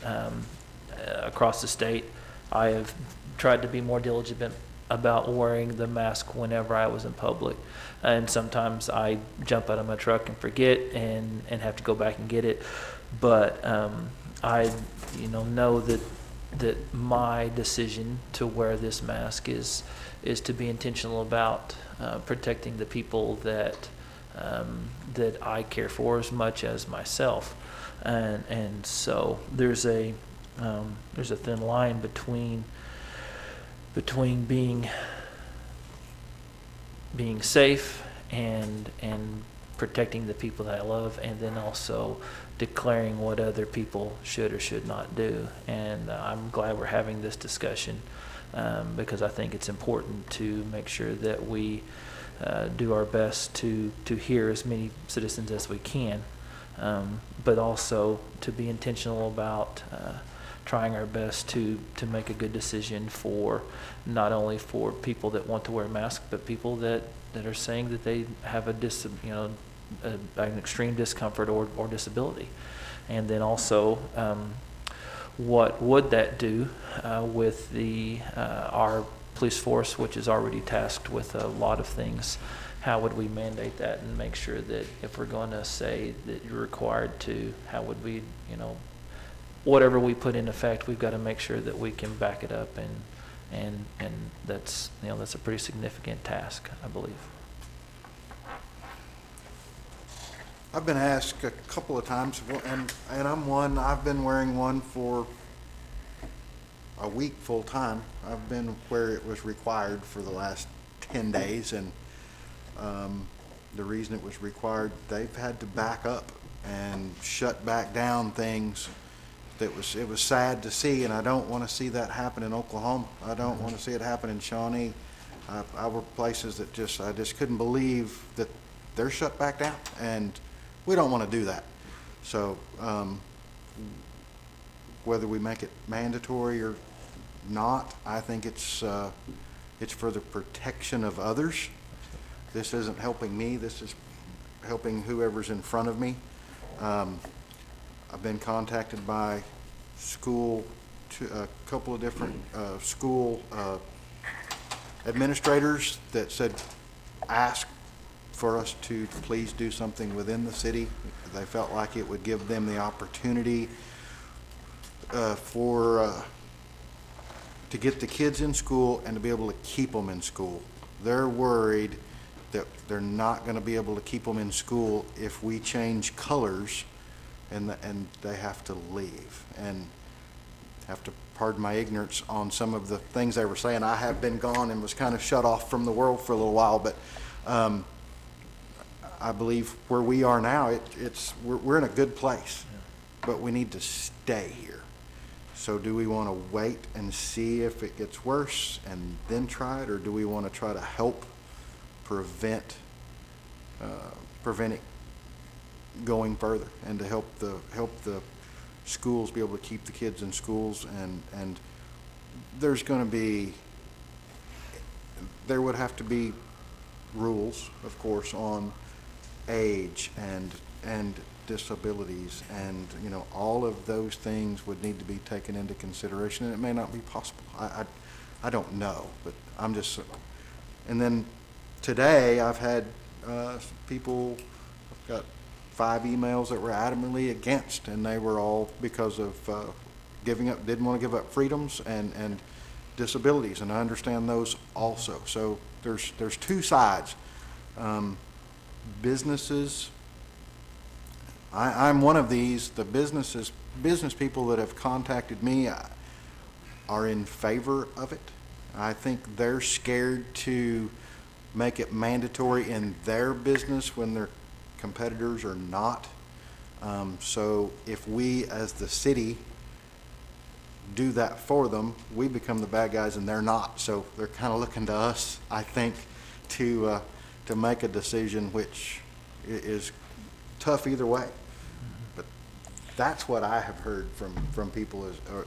across the state, I have tried to be more diligent about wearing the mask whenever I was in public. And sometimes I jump out of my truck and forget and have to go back and get it. But I know that my decision to wear this mask is to be intentional about protecting the people that I care for as much as myself. And so there's a thin line between being safe and protecting the people that I love, and then also declaring what other people should or should not do. And I'm glad we're having this discussion because I think it's important to make sure that we do our best to hear as many citizens as we can, but also to be intentional about trying our best to make a good decision for not only for people that want to wear masks, but people that are saying that they have an extreme discomfort or disability. And then also, what would that do with our police force, which is already tasked with a lot of things? How would we mandate that and make sure that if we're going to say that you're required to, how would we, whatever we put in effect, we've got to make sure that we can back it up, and that's that's a pretty significant task, I believe. I've been asked a couple of times, and I've been wearing one for a week full time. I've been where it was required for the last 10 days, and the reason it was required, they've had to back up and shut back down things. It was sad to see, and I don't want to see that happen in Oklahoma. I don't want to see it happen in Shawnee. I were places that I just couldn't believe that they're shut back down, and we don't want to do that. So whether we make it mandatory or not, I think it's for the protection of others. This isn't helping me. This is helping whoever's in front of me. I've been contacted by a couple of different school administrators that said, ask for us to please do something within the city. They felt like it would give them the opportunity to get the kids in school and to be able to keep them in school. They're worried that they're not going to be able to keep them in school if we change colors and they have to leave, and have to pardon my ignorance on some of the things they were saying. I have been gone and was kind of shut off from the world for a little while, but I believe where we are now, we're in a good place, but we need to stay here. So do we want to wait and see if it gets worse and then try it, or do we want to try to help prevent it going further, and to help the schools be able to keep the kids in schools? And there's going to be, there would have to be rules, of course, on age and disabilities, and, you know, all of those things would need to be taken into consideration, and it may not be possible. I don't know, but I'm just, and then today I've had people, I've got 5 emails that were adamantly against, and they were all because of giving up, didn't want to give up freedoms and disabilities, and I understand those also. So there's 2 sides. Businesses, I'm one of these. The business people that have contacted me are in favor of it. I think they're scared to make it mandatory in their business when their competitors are not. So if we as the city do that for them, we become the bad guys and they're not. So they're kind of looking to us, I think, to make a decision, which is tough either way. But that's what I have heard from people, is or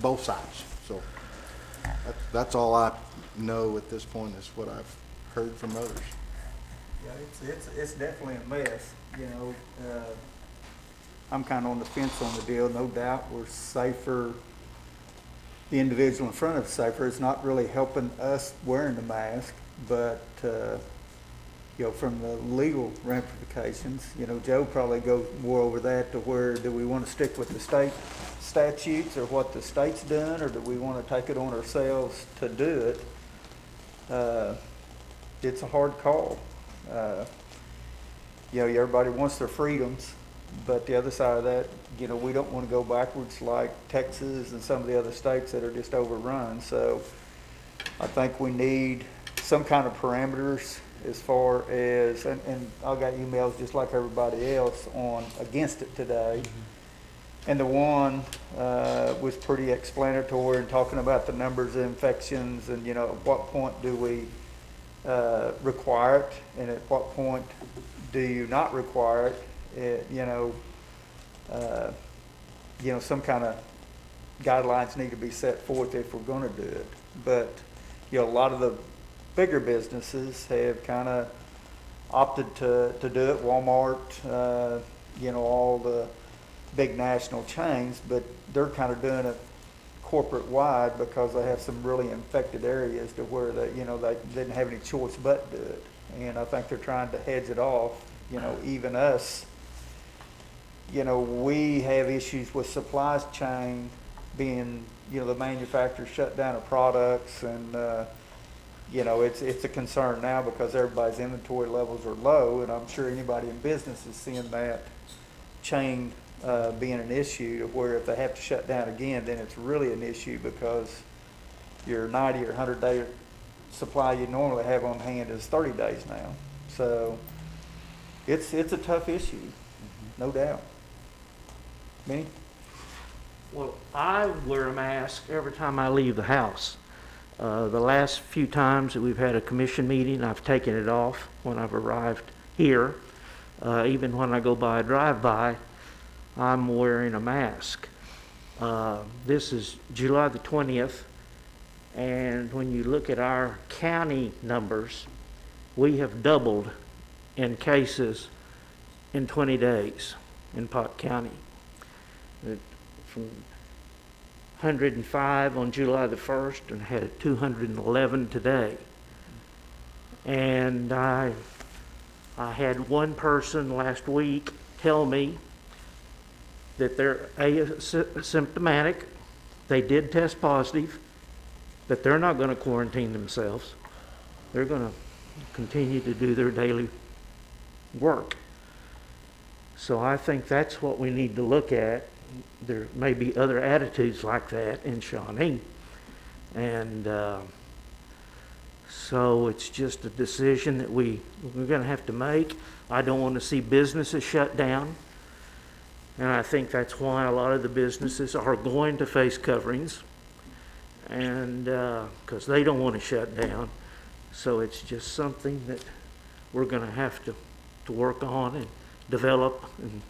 both sides. So that's all I know at this point, is what I've heard from others. Yeah, it's definitely a mess, you know. I'm kind of on the fence on the deal. No doubt we're safer, the individual in front of us safer. It's not really helping us wearing the mask, but you know, from the legal ramifications, you know, Joe probably goes more over that, to where do we want to stick with the state statutes or what the state's done, or do we want to take it on ourselves to do it? It's a hard call. You know, everybody wants their freedoms, but the other side of that, you know, we don't want to go backwards like Texas and some of the other states that are just overrun. So I think we need some kind of parameters as far as, and I got emails just like everybody else on against it today. And the one was pretty explanatory and talking about the numbers of infections, and, you know, at what point do we require it, and at what point do you not require it? You know, some kind of guidelines need to be set forth if we're going to do it. But, you know, a lot of the bigger businesses have kind of opted to do it. Walmart, you know, all the big national chains, but they're kind of doing it corporate wide because they have some really infected areas to where they, you know, they didn't have any choice but do it. And I think they're trying to hedge it off. You know, even us, you know, we have issues with supply chain being, you know, the manufacturers shut down of products, and you know, it's a concern now because everybody's inventory levels are low, and I'm sure anybody in business is seeing that chain being an issue, to where if they have to shut down again, then it's really an issue, because your 90 or 100-day supply you normally have on hand is 30 days now. So it's a tough issue, no doubt. Benny? Well, I wear a mask every time I leave the house. The last few times that we've had a commission meeting, I've taken it off when I've arrived here. Even when I go by a drive-by, I'm wearing a mask. This is July the 20th, and when you look at our county numbers, we have doubled in cases in 20 days in Pot County. From 105 on July the 1st, and had 211 today. And I had one person last week tell me that they're asymptomatic, they did test positive, but they're not going to quarantine themselves. They're going to continue to do their daily work. So I think that's what we need to look at. There may be other attitudes like that in Shawnee. And so it's just a decision that we're going to have to make. I don't want to see businesses shut down. And I think that's why a lot of the businesses are going to face coverings, and because they don't want to shut down. So it's just something that we're going to have to work on and develop and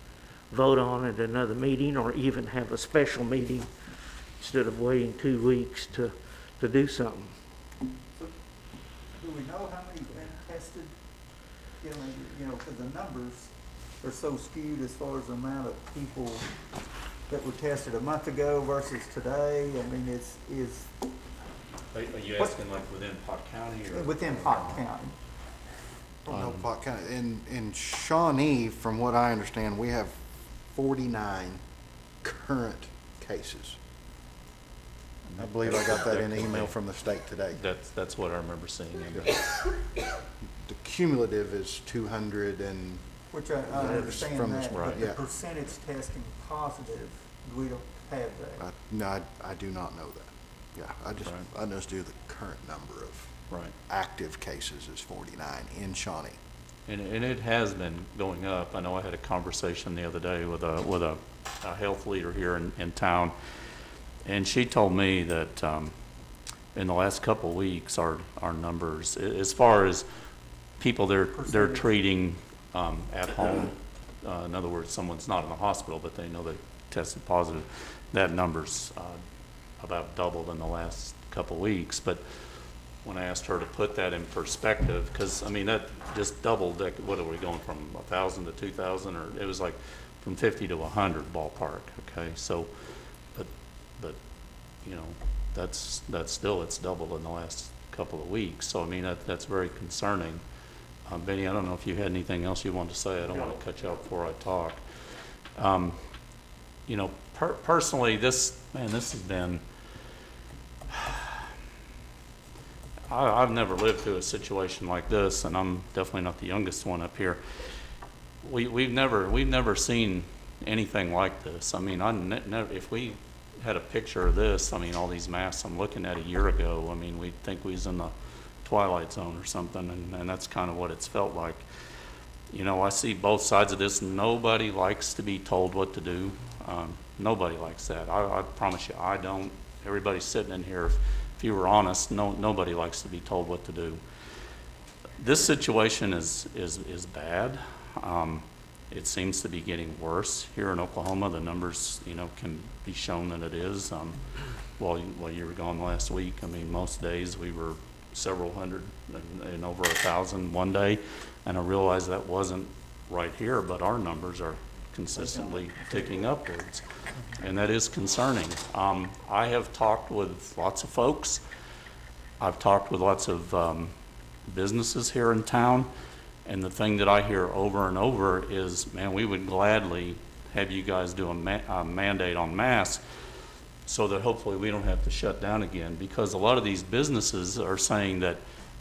vote on at another meeting, or even have a special meeting instead of waiting 2 weeks to do something. do we know how many's been tested? You know, because the numbers are so skewed as far as the amount of people that were tested a month ago versus today. I mean, Are you asking like within Pot County or? within Pot County. I don't know, Pot County. In Shawnee, from what I understand, we have 49 current cases. I believe I got that in an email from the state today. That's what I remember seeing. The cumulative is 200 and. Which I understand from that, but the yeah. percentage testing positive, we don't have that. No, I do not know that. Yeah, I just do the current number of active cases is 49 in Shawnee. And it has been going up. I know I had a conversation the other day with a health leader here in town, and she told me that in the last couple of weeks, our numbers, as far as people they're treating at home, in other words, someone's not in the hospital, but they know they tested positive, that number's about doubled in the last couple of weeks. But when I asked her to put that in perspective, because I mean that just doubled. What are we going from 1,000 to 2,000, or it was like from 50 to 100 ballpark. Okay, so but you know that's still it's doubled in the last couple of weeks. So I mean that's very concerning. Benny, I don't know if you had anything else you wanted to say. I don't want to cut you off before I talk. You know, personally, this has been. I've never lived through a situation like this, and I'm definitely not the youngest one up here. We've never seen anything like this. I mean, if we had a picture of this, I mean, all these masks I'm looking at a year ago, I mean, we'd think we was in the Twilight Zone or something, and that's kind of what it's felt like. You know, I see both sides of this. Nobody likes to be told what to do. Nobody likes that. I promise you, I don't. Everybody's sitting in here. If you were honest, nobody likes to be told what to do. This situation is bad. It seems to be getting worse here in Oklahoma. The numbers, you know, can be shown that it is. While you were gone last week, I mean, most days we were several hundred and over 1,000 one day, and I realized that wasn't right here, but our numbers are consistently ticking upwards, and that is concerning. I have talked with lots of folks. I've talked with lots of businesses here in town, and the thing that I hear over and over is, man, we would gladly have you guys do a mandate on masks so that hopefully we don't have to shut down again, because a lot of these businesses are saying that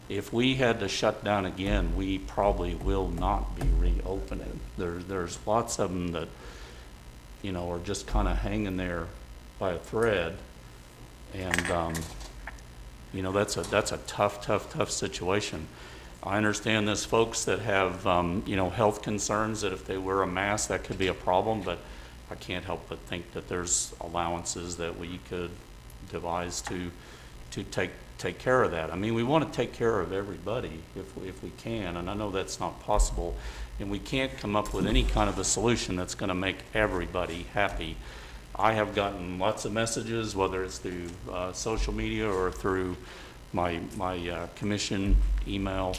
if we had to shut down again, we probably will not be reopening. There's lots of them that, you know, are just kind of hanging there by a thread, and you know, that's a tough situation. I understand there's folks that have you know, health concerns that if they wear a mask that could be a problem, but I can't help but think that there's allowances that we could devise to take care of that. I mean, we want to take care of everybody if we can, and I know that's not possible, and we can't come up with any kind of a solution that's going to make everybody happy. I have gotten lots of messages, whether it's through social media or through my commission email,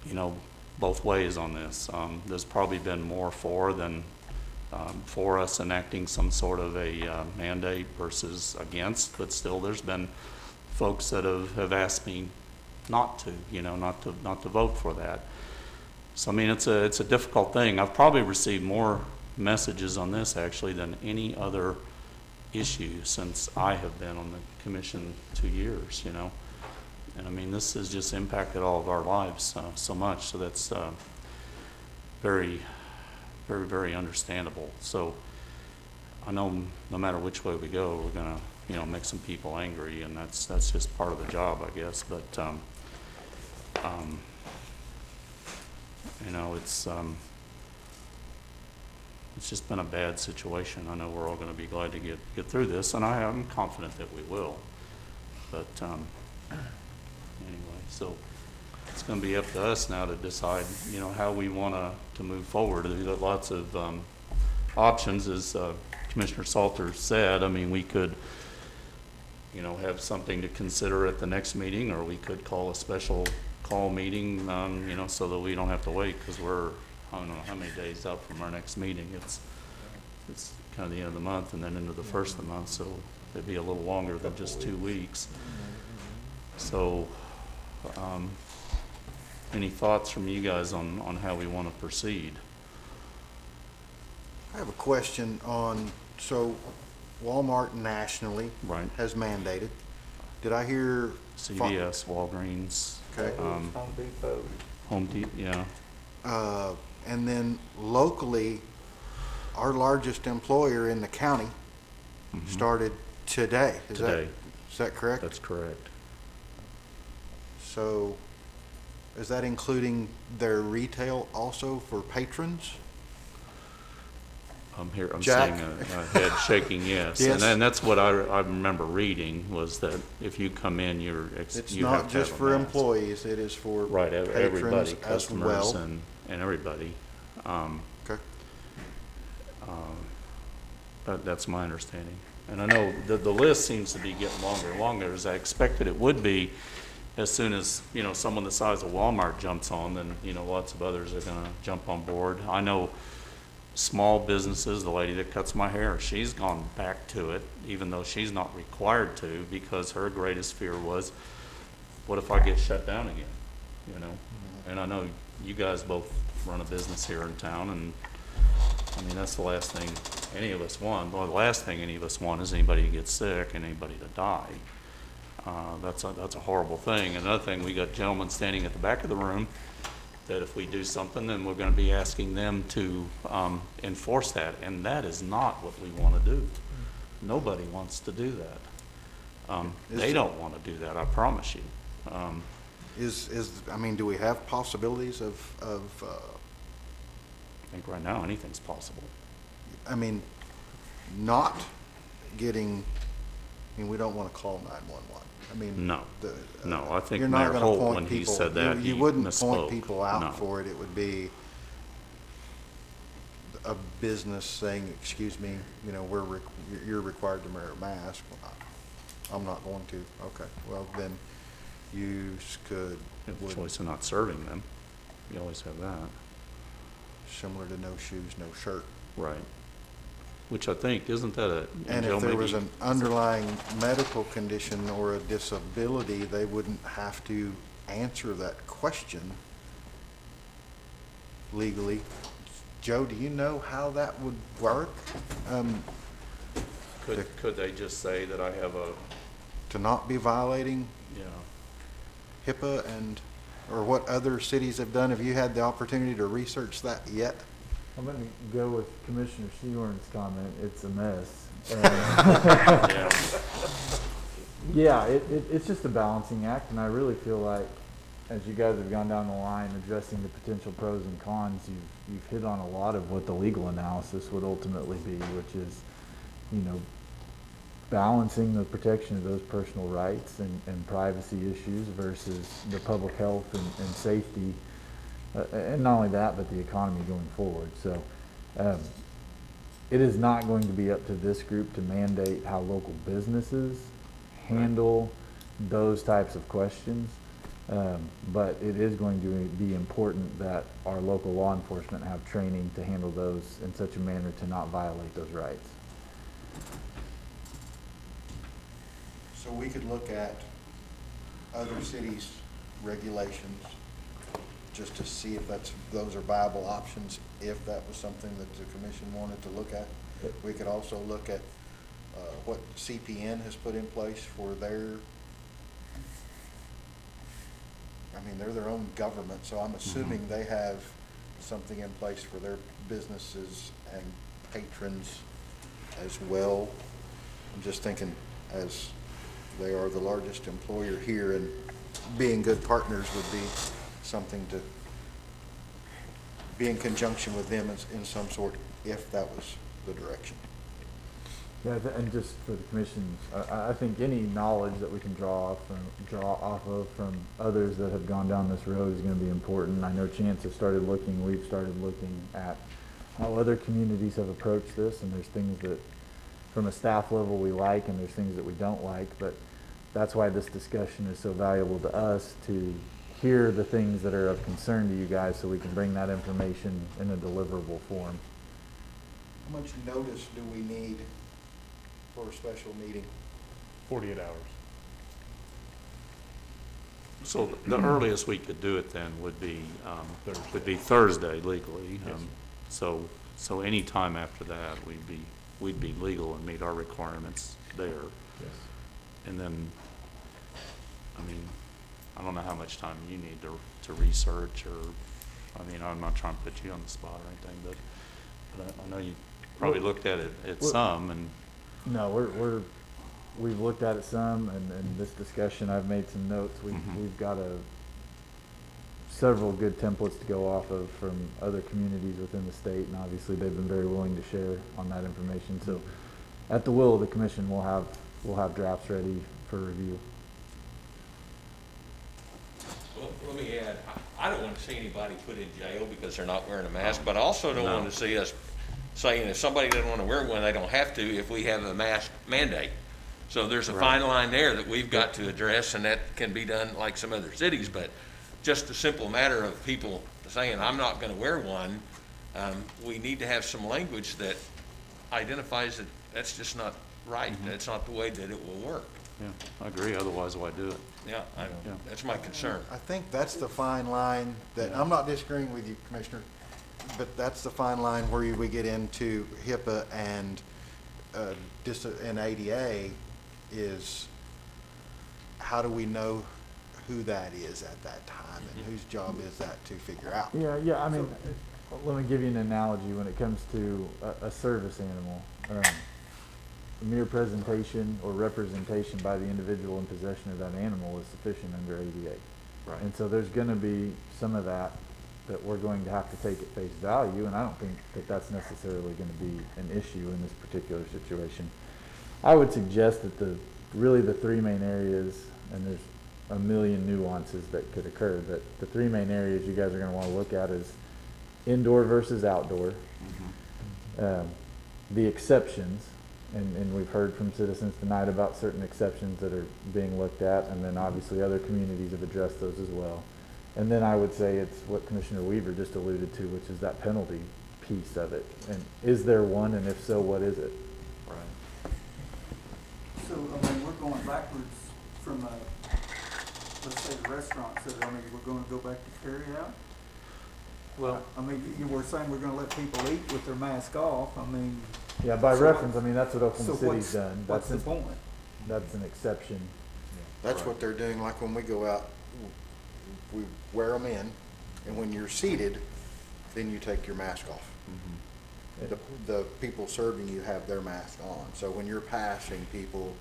you know, both ways on this. There's probably been more for than for us enacting some sort of a mandate versus against, but still there's been folks that have asked me not to, you know, not to vote for that. So I mean, it's a difficult thing. I've probably received more messages on this actually than any other issue since I have been on the commission 2 years, you know. And I mean, this has just impacted all of our lives so much, so that's very understandable. So I know no matter which way we go, we're gonna, you know, make some people angry, and that's just part of the job, I guess. But you know, it's just been a bad situation. I know we're all going to be glad to get through this, and I am confident that we will. But anyway, so it's going to be up to us now to decide, you know, how we want to move forward. There's lots of options, as Commissioner Salter said. I mean, we could you know, have something to consider at the next meeting, or we could call a special call meeting, you know, so that we don't have to wait, because we're, I don't know how many days out from our next meeting. It's kind of the end of the month and then into the first of the month, so it'd be a little longer than just 2 weeks. So, any thoughts from you guys on how we want to proceed? I have a question on, so Walmart nationally has mandated. Did I hear? CVS, Walgreens. Okay. Home Depot. Home Depot, yeah. And then locally, our largest employer in the county started today. Is that correct? That's correct. So is that including their retail also for patrons? I'm Jack? seeing a head shaking yes. Yes. And that's what I remember reading, was that if you come in, It's you not have to just have a for mask. employees, it is for Right, patrons everybody, as customers well. and everybody. Okay. But that's my understanding. And I know the list seems to be getting longer and longer, as I expected it would be. As soon as, you know, someone the size of Walmart jumps on, then, you know, lots of others are gonna jump on board. I know small businesses, the lady that cuts my hair, she's gone back to it, even though she's not required to, because her greatest fear was, what if I get shut down again, you know? And I know you guys both run a business here in town, and I mean, that's the last thing any of us want. Well, the last thing any of us want is anybody to get sick and anybody to die. That's a horrible thing. Another thing, we got gentlemen standing at the back of the room that if we do something, then we're going to be asking them to enforce that, and that is not what we want to do. Nobody wants to do that. They don't want to do that, I promise you. I mean, do we have possibilities of I think right now anything's possible. I mean, not getting, I mean, we don't want to call 911. I mean, No, no, I think you're Mayor not going Holt, to point when he people, said that, you he wouldn't misspoke. point people out No. for it. It would be a business saying, excuse me, you know, you're required to wear a mask. Well, I'm not going to. Okay, well, then you could. You have the choice of not serving them. You always have that. Similar to no shoes, no shirt. Right. Which I think, isn't that a? And Joe, if there was maybe- an underlying medical condition or a disability, they wouldn't have to answer that question legally. Joe, do you know how that would work? Could they just say that I have a? To not be violating Yeah. HIPAA or what other cities have done? Have you had the opportunity to research that yet? I'm going to go with Commissioner Seward's comment. It's a mess. Yeah, it's just a balancing act, and I really feel like, as you guys have gone down the line addressing the potential pros and cons, you've hit on a lot of what the legal analysis would ultimately be, which is, you know, balancing the protection of those personal rights and privacy issues versus the public health and safety. And not only that, but the economy going forward. So it is not going to be up to this group to mandate how local businesses handle those types of questions. But it is going to be important that our local law enforcement have training to handle those in such a manner to not violate those rights. So we could look at other cities' regulations just to see if those are viable options, if that was something that the commission wanted to look at. We could also look at what CPN has put in place for their, I mean, they're their own government, so I'm assuming they have something in place for their businesses and patrons as well. I'm just thinking, as they are the largest employer here, and being good partners would be something to be in conjunction with them in some sort, if that was the direction. Yeah, and just for the commissions, I think any knowledge that we can draw off of from others that have gone down this road is going to be important. I know Chance has started looking, we've started looking at how other communities have approached this, and there's things that from a staff level we like, and there's things that we don't like, but that's why this discussion is so valuable to us, to hear the things that are of concern to you guys so we can bring that information in a deliverable form. How much notice do we need for a special meeting? 48 hours. So the earliest we could do it then would be Thursday legally. Yes. So any time after that, we'd be legal and meet our requirements there. Yes. And then, I mean, I don't know how much time you need to research, or, I mean, I'm not trying to put you on the spot or anything, but I know you probably looked at it some, and. No, we've looked at it some, and in this discussion, I've made some notes. We've got several good templates to go off of from other communities within the state, and obviously they've been very willing to share on that information. So at the will of the commission, we'll have drafts ready for review. Well, let me add, I don't want to see anybody put in jail because they're not wearing a mask, but I also don't want to see us saying if somebody doesn't want to wear one, they don't have to if we have a mask mandate. So there's a fine line there that we've got to address, and that can be done like some other cities, but just a simple matter of people saying, I'm not going to wear one, we need to have some language that identifies that that's just not right. That's not the way that it will work. Yeah, I agree, otherwise why do it? Yeah, that's my concern. I think that's the fine line that, I'm not disagreeing with you, Commissioner, but that's the fine line where we get into HIPAA and ADA is, how do we know who that is at that time, and whose job is that to figure out? Yeah, I mean, let me give you an analogy when it comes to a service animal. Mere presentation or representation by the individual in possession of that animal is sufficient under ADA. Right. And so there's going to be some of that we're going to have to take at face value, and I don't think that that's necessarily going to be an issue in this particular situation. I would suggest that really the three main areas, and there's a million nuances that could occur, but the three main areas you guys are going to want to look at is indoor versus outdoor, the exceptions, and we've heard from citizens tonight about certain exceptions that are being looked at, and then obviously other communities have addressed those as well. And then I would say it's what Commissioner Weaver just alluded to, which is that penalty piece of it. And is there one, and if so, what is it? Right. So, I mean, we're going backwards from, let's say the restaurant, so, I mean, we're gonna go back to carry out? Well, I mean, you were saying we're gonna let people eat with their mask off, I mean. Yeah, by so reference, I mean, that's what Oklahoma so City's done. What's the point? That's an exception. That's what they're doing, like when we go out, we wear them in, and when you're seated, then you take your mask off. The people serving you have their mask on, so when you're passing people.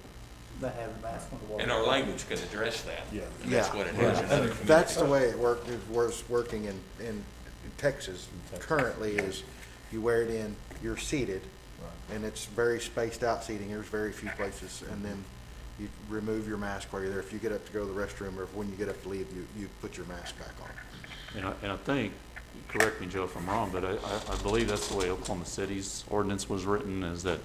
They have the mask on the wall. And our language can address that. Yeah. And that's what it is in other communities. That's the way it was working in Texas currently, is you wear it in, you're seated, and it's very spaced out seating, there's very few places, and then you remove your mask while you're there. If you get up to go to the restroom, or when you get up to leave, you put your mask back on. And I think, correct me, Joe, if I'm wrong, but I believe that's the way Oklahoma City's ordinance was written, is that,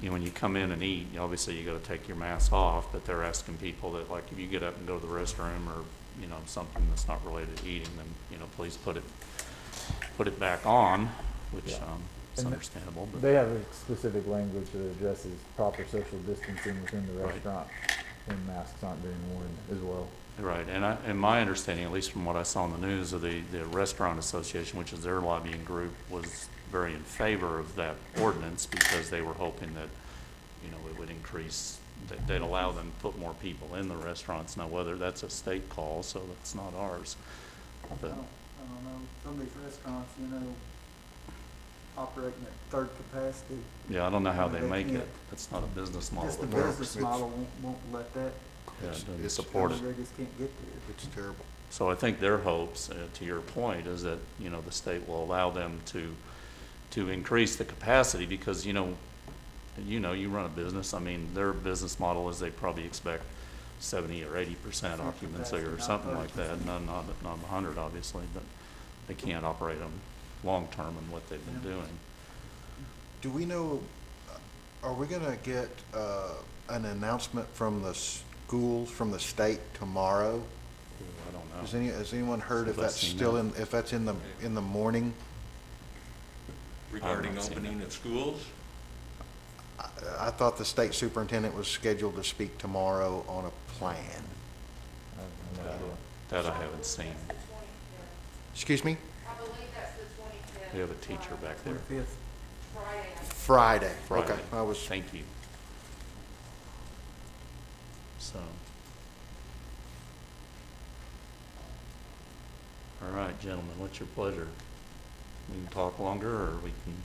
you know, when you come in and eat, obviously you gotta take your mask off, but they're asking people that, like, if you get up and go to the restroom, or, you know, something that's not related to eating, then, you know, please put it back on, which, it's understandable, but. They have a specific language that addresses proper social distancing within the Right. restaurant, and masks aren't being worn as well. Right, and my understanding, at least from what I saw in the news, of the Restaurant Association, which is their lobbying group, was very in favor of that ordinance, because they were hoping that, you know, it would increase, that they'd allow them to put more people in the restaurants. Now, whether that's a state call, so that's not ours. But I don't know, some of these restaurants, you know, operating at third capacity. yeah, I don't know how they They make can't- it. That's not a business model. Just the that works. business model won't let that. Yeah, it doesn't support it. They just can't get there. It's terrible. So I think their hopes, to your point, is that, you know, the state will allow them to increase the capacity, because, you run a business. I mean, their business model is they probably expect 70 or 80% occupancy or something like that. Not 100, obviously, but they can't operate them long-term in what they've been doing. Do we know, Are we gonna get, an announcement from the schools, from the state tomorrow? I don't know. Has anyone heard if Have I that's seen still that? if that's in the morning? Regarding not seen opening of schools? I thought the state superintendent was scheduled to speak tomorrow on a plan. That I haven't seen. Excuse me? We have a teacher back there. Friday. Friday. Okay, I was. Thank you. So. All right, gentlemen, what's your pleasure? We can talk longer, or we can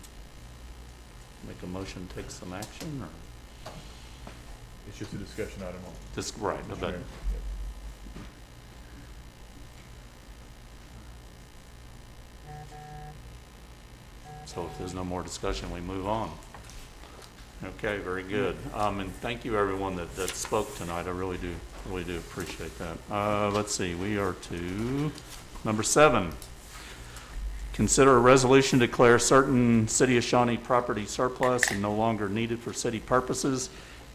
make a motion, take some action, or? It's just a discussion item. Just, right, Mr. but, Mayor. so if there's no more discussion, we move on. Okay, very good. And thank you, everyone that spoke tonight. I really do appreciate that. Let's see, we are to number 7. Consider a resolution to declare certain City of Shawnee property surplus and no longer needed for city purposes,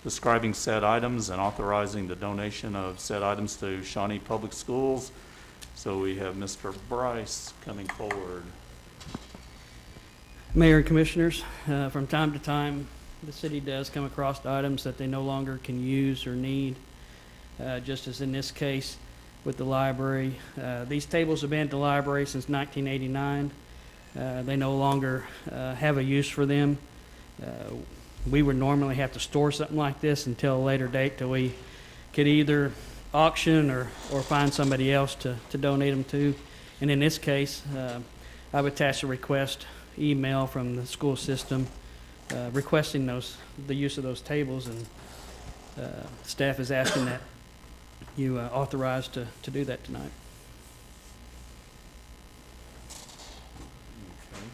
describing said items and authorizing the donation of said items to Shawnee Public Schools. So we have Mr. Bryce coming forward. Mayor and Commissioners, from time to time, the city does come across items that they no longer can use or need, just as in this case with the library. These tables have been at the library since 1989. They no longer have a use for them. We would normally have to store something like this until a later date till we could either auction or find somebody else to donate them to. And in this case, I've attached a request email from the school system requesting the use of those tables, and staff is asking that you authorize to do that tonight. Okay.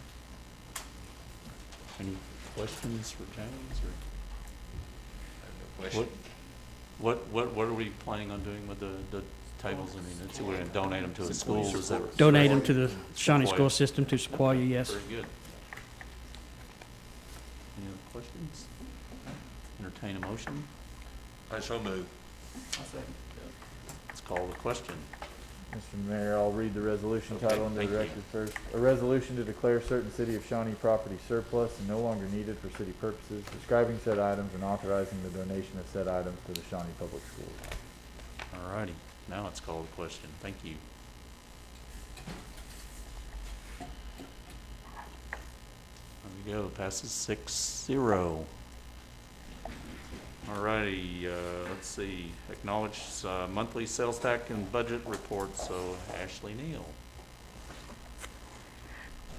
Any questions for James, or? Question. What are we planning on doing with the tables? I mean, we're going to donate them to the schools, is that? Donate them to the Shawnee Sequoia. school system, to Sequoia, yes. Very good. Any other questions? Entertain a motion? I so move. Let's call the question. Mr. Mayor, I'll read the resolution Okay, title into thank the you. record first. A resolution to declare certain City of Shawnee property surplus and no longer needed for city purposes, describing said items and authorizing the donation of said items to the Shawnee Public Schools. All righty, now let's call the question. Thank you. There we go, passes 6-0. All righty, let's see, acknowledge monthly sales tax and budget report, so Ashley Neal.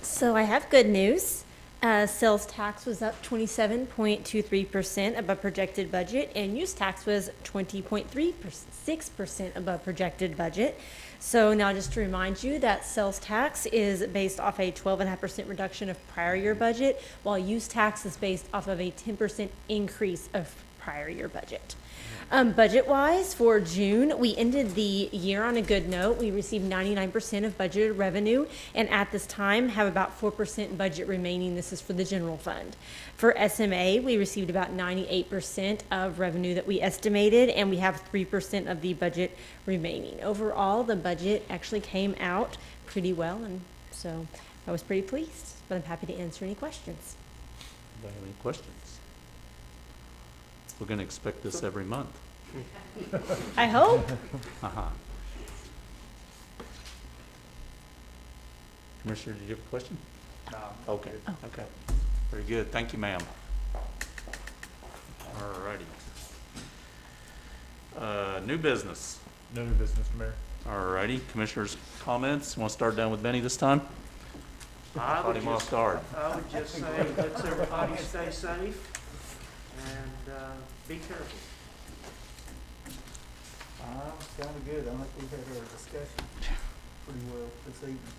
So I have good news. Sales tax was up 27.23% above projected budget, and use tax was 20.36% above projected budget. So now just to remind you that sales tax is based off a 12.5% reduction of prior year budget, while use tax is based off of a 10% increase of prior year budget. Budget-wise, for June, we ended the year on a good note. We received 99% of budgeted revenue, and at this time have about 4% budget remaining. This is for the general fund. For SMA, we received about 98% of revenue that we estimated, and we have 3% of the budget remaining. Overall, the budget actually came out pretty well, and so I was pretty pleased, but I'm happy to answer any questions. Anybody have any questions? We're going to expect this every month. I hope. Uh-huh. Commissioner, did you have a question? No. Okay, okay. Very good. Thank you, ma'am. All righty. New business. No new business, Mr. Mayor. All righty. Commissioners' comments. Want to start down with Benny this time? Caught him off guard. I would just say, let's everybody stay safe and be careful. Sounded good. I think we've had our discussion pretty well this evening.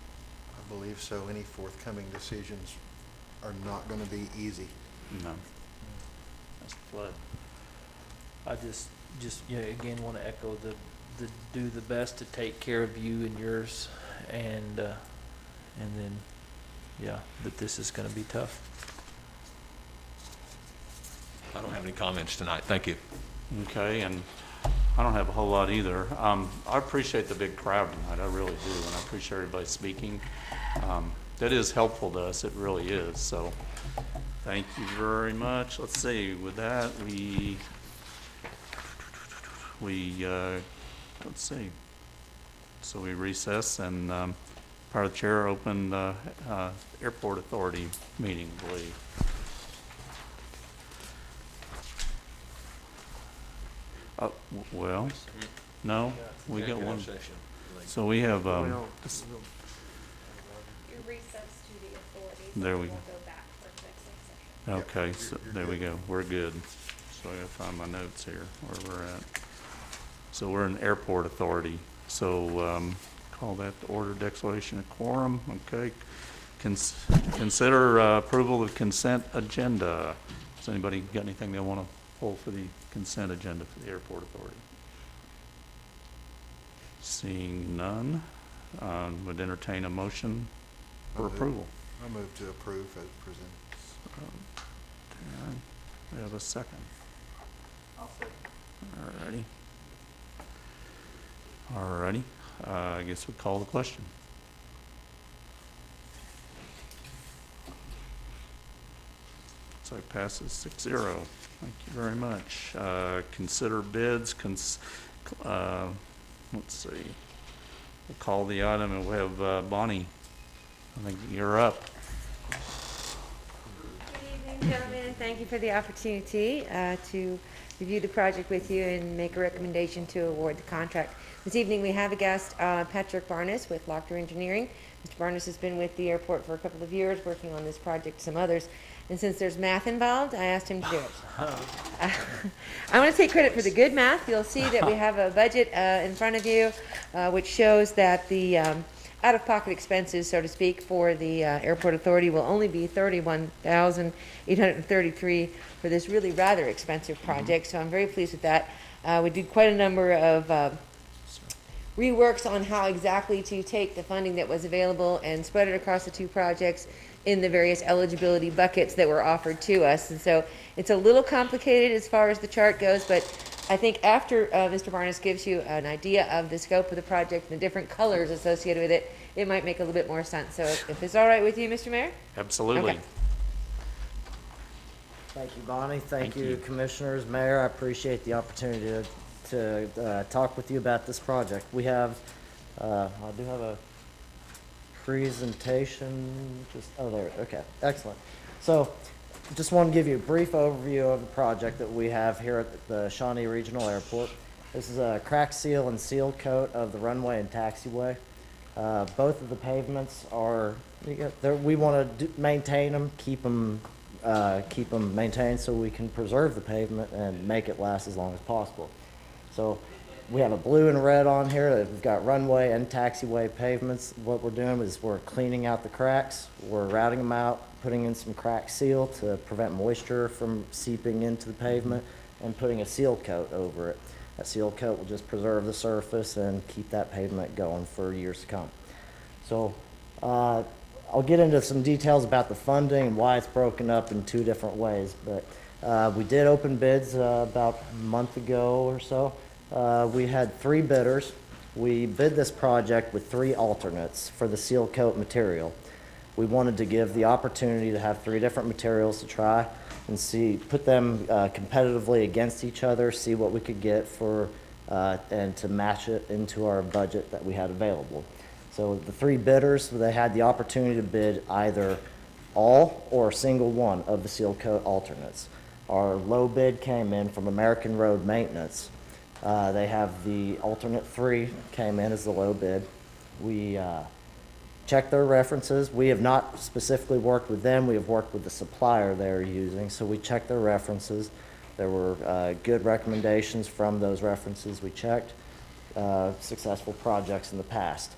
I believe so. Any forthcoming decisions are not going to be easy. No. That's a flood. I just again want to echo the do the best to take care of you and yours, and then that this is going to be tough. I don't have any comments tonight. Thank you. Okay, and I don't have a whole lot either. I appreciate the big crowd tonight, I really do, and I appreciate everybody speaking. That is helpful to us, it really is, so thank you very much. Let's see, with that, let's see. So we recess and part of the chair opened Airport Authority meeting, I believe. Well, no, we got one. So we have, there we go. Okay, so there we go. We're good. So I gotta find my notes here, where we're at. So we're in Airport Authority. So call that the order declaration of quorum. Okay. Consider approval of consent agenda. Has anybody got anything they want to pull for the consent agenda for the Airport Authority? Seeing none, would entertain a motion for approval. I move to approve as presented. Darren, we have a second. Alrighty. Alrighty. I guess we'll call the question. So it passes 6-0. Thank you very much. Consider bids. Let's see. We'll call the item and we'll have Bonnie. I think you're up. Good evening, gentlemen. Thank you for the opportunity to review the project with you and make a recommendation to award the contract. This evening we have a guest, Patrick Barnes with Lochner Engineering. Mr. Barnes has been with the airport for a couple of years working on this project, some others. And since there's math involved, I asked him to do it. I want to take credit for the good math. You'll see that we have a budget in front of you, which shows that the out-of-pocket expenses, so to speak, for the Airport Authority will only be $31,833 for this really rather expensive project. So I'm very pleased with that. We did quite a number of reworks on how exactly to take the funding that was available and spread it across the two projects in the various eligibility buckets that were offered to us. And so it's a little complicated as far as the chart goes, but I think after Mr. Barnes gives you an idea of the scope of the project and the different colors associated with it, it might make a little bit more sense. So if it's all right with you, Mr. Mayor? Absolutely. Okay. Thank you, Bonnie. Thank you, Commissioners, Mayor. I appreciate the opportunity to talk with you about this project. We have, I do have a presentation, there, okay, excellent. So, just want to give you a brief overview of the project that we have here at the Shawnee Regional Airport. This is a crack seal and seal coat of the runway and taxiway. Both of the pavements are, we want to maintain them, keep them maintained so we can preserve the pavement and make it last as long as possible. So we have a blue and red on here. We've got runway and taxiway pavements. What we're doing is we're cleaning out the cracks. We're routing them out, putting in some crack seal to prevent moisture from seeping into the pavement, and putting a seal coat over it. That seal coat will just preserve the surface and keep that pavement going for years to come. So I'll get into some details about the funding and why it's broken up in two different ways. But we did open bids about a month ago or so. We had 3 bidders. We bid this project with 3 alternates for the seal coat material. We wanted to give the opportunity to have 3 different materials to try and see, put them competitively against each other, see what we could get for, and to match it into our budget that we had available. So the 3 bidders, they had the opportunity to bid either all or a single one of the seal coat alternates. Our low bid came in from American Road Maintenance. They have the alternate 3 came in as the low bid. We checked their references. We have not specifically worked with them. We have worked with the supplier they're using. So we checked their references. There were good recommendations from those references we checked, successful projects in the past.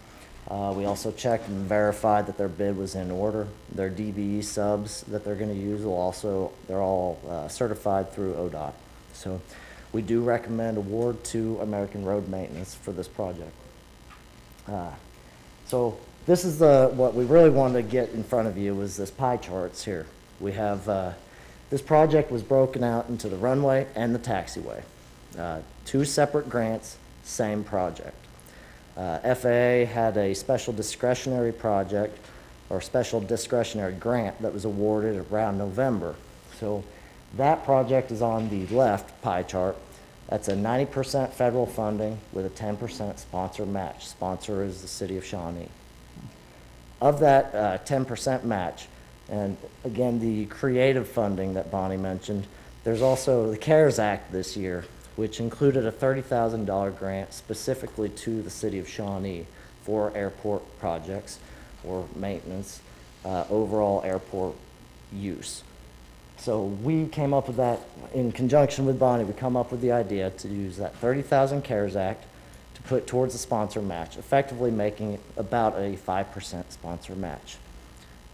We also checked and verified that their bid was in order. Their DBE subs that they're going to use will also, they're all certified through ODOT. So we do recommend award to American Road Maintenance for this project. So this is what we really wanted to get in front of you was this pie charts here. We have This project was broken out into the runway and the taxiway. 2 separate grants, same project. FAA had a special discretionary project or special discretionary grant that was awarded around November. So that project is on the left pie chart. That's a 90% federal funding with a 10% sponsor match. Sponsor is the city of Shawnee. Of that 10% match, and again, the creative funding that Bonnie mentioned, there's also the CARES Act this year, which included a $30,000 grant specifically to the city of Shawnee for airport projects or maintenance, overall airport use. So we came up with that in conjunction with Bonnie. We come up with the idea to use that $30,000 CARES Act to put towards the sponsor match, effectively making it about a 5% sponsor match,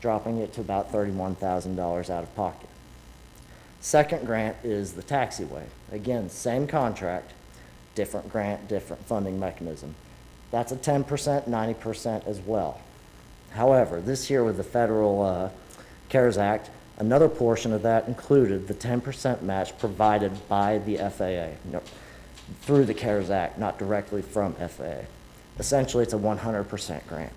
dropping it to about $31,000 out of pocket. Second grant is the taxiway. Again, same contract, different grant, different funding mechanism. That's a 10%, 90% as well. However, this year with the federal CARES Act, another portion of that included the 10% match provided by the FAA through the CARES Act, not directly from FAA. Essentially, it's a 100% grant.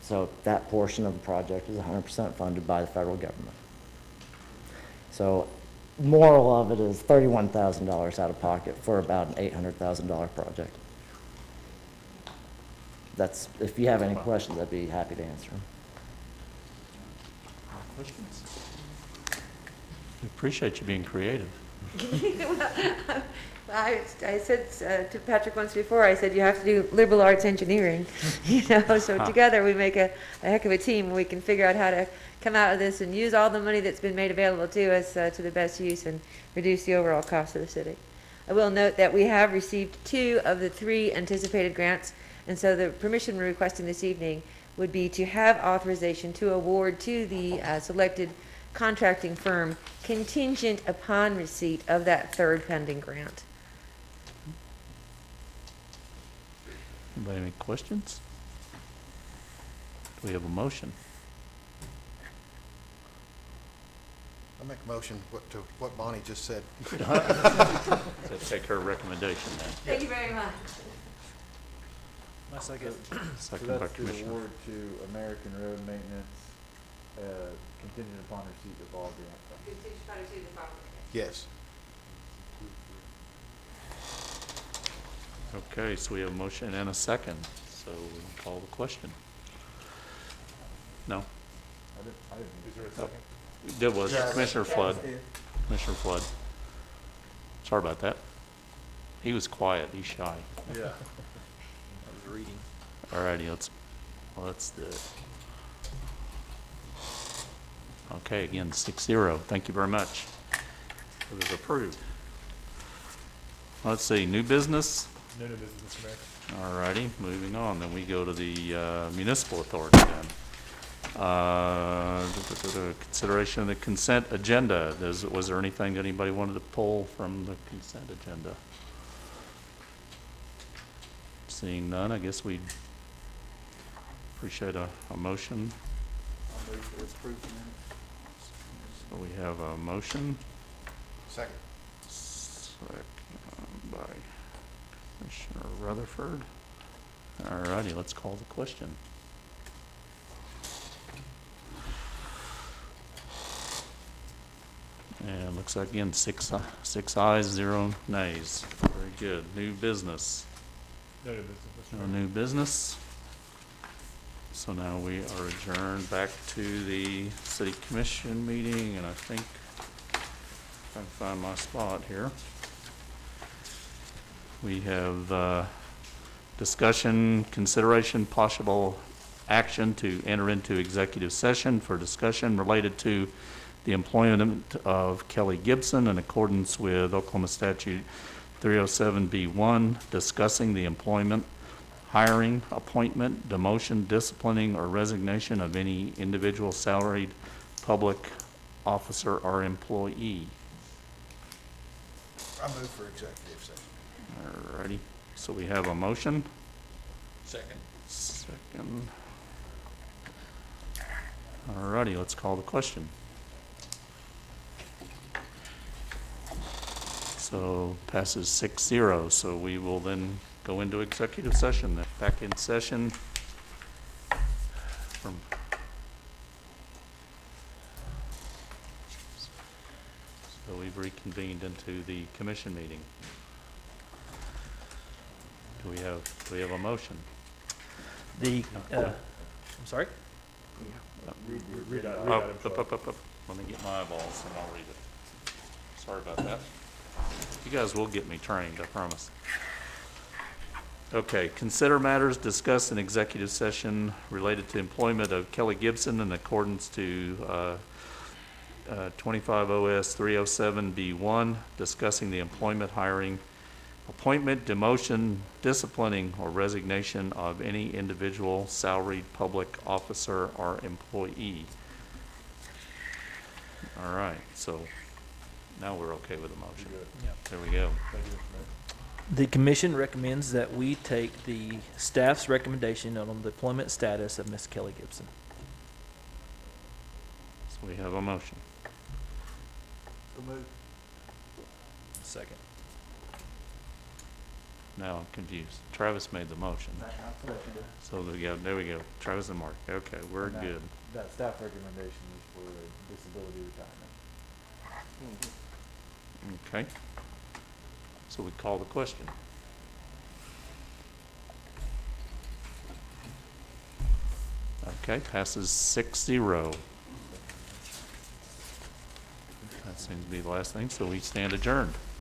So that portion of the project is 100% funded by the federal government. So moral of it is $31,000 out of pocket for about an $800,000 project. That's, if you have any questions, I'd be happy to answer them. Questions? We appreciate you being creative. I said to Patrick once before, I said, you have to do liberal arts engineering, so together we make a heck of a team. We can figure out how to come out of this and use all the money that's been made available to us to the best use and reduce the overall cost of the city. I will note that we have received 2 of the 3 anticipated grants, and so the permission we're requesting this evening would be to have authorization to award to the selected contracting firm contingent upon receipt of that 3rd pending grant. Anybody have any questions? Do we have a motion? I make a motion to what Bonnie just said. Let's take her recommendation then. Thank you very much. My second. Second So by that's to Commissioner. award to American Road Maintenance, contingent upon receipt of all grant funds. Yes. Okay, so we have a motion and a second, so we'll call the question. No? I didn't. Is there a Oh, second? There was, Yeah, Commissioner Flood. yeah. Commissioner Flood. Sorry about that. He was quiet, he's shy. Yeah. I was reading. All righty, let's do it. Okay, again, 6-0. Thank you very much. It is approved. Let's see, new business? No new business, Mr. Mayor. All righty, moving on. Then we go to the municipal authority then. Consideration of the consent agenda. Was there anything that anybody wanted to pull from the consent agenda? Seeing none, I guess we'd appreciate a motion. I'll move for approval. So we have a motion. Second. Second by Commissioner Rutherford. All righty, let's call the question. And looks like again, six ayes, 0 nays. Very good. New business. No new business, Mr. No Mayor. new business. So now we are adjourned back to the city commission meeting, and I think I can find my spot here. We have discussion, consideration, possible action to enter into executive session for discussion related to the employment of Kelly Gibson in accordance with Oklahoma Statute 307B1, discussing the employment, hiring, appointment, demotion, disciplining, or resignation of any individual salaried public officer or employee. I move for executive session. All righty, so we have a motion. Second. Second. All righty, let's call the question. So passes 6-0. So we will then go into executive session. Back in session from so we've reconvened into the commission meeting. Do we have a motion? I'm sorry? Read Oh, item up. Let me get my eyeballs and I'll read it. Sorry about that. You guys will get me trained, I promise. Okay, consider matters discussed in executive session related to employment of Kelly Gibson in accordance to 25 OS 307B1, discussing the employment, hiring, appointment, demotion, disciplining, or resignation of any individual salaried public officer or employee. All right, so now we're okay with the motion. There we go. The commission recommends that we take the staff's recommendation on the employment status of Ms. Kelly Gibson. So we have a motion. Second. Now I'm confused. Travis made the motion. So there we go. Travis and Mark. Okay, we're And good. That staff recommendation is for the disability retirement. Okay. So we call the question. Okay, passes 6-0. That seems to be the last thing, so we stand adjourned.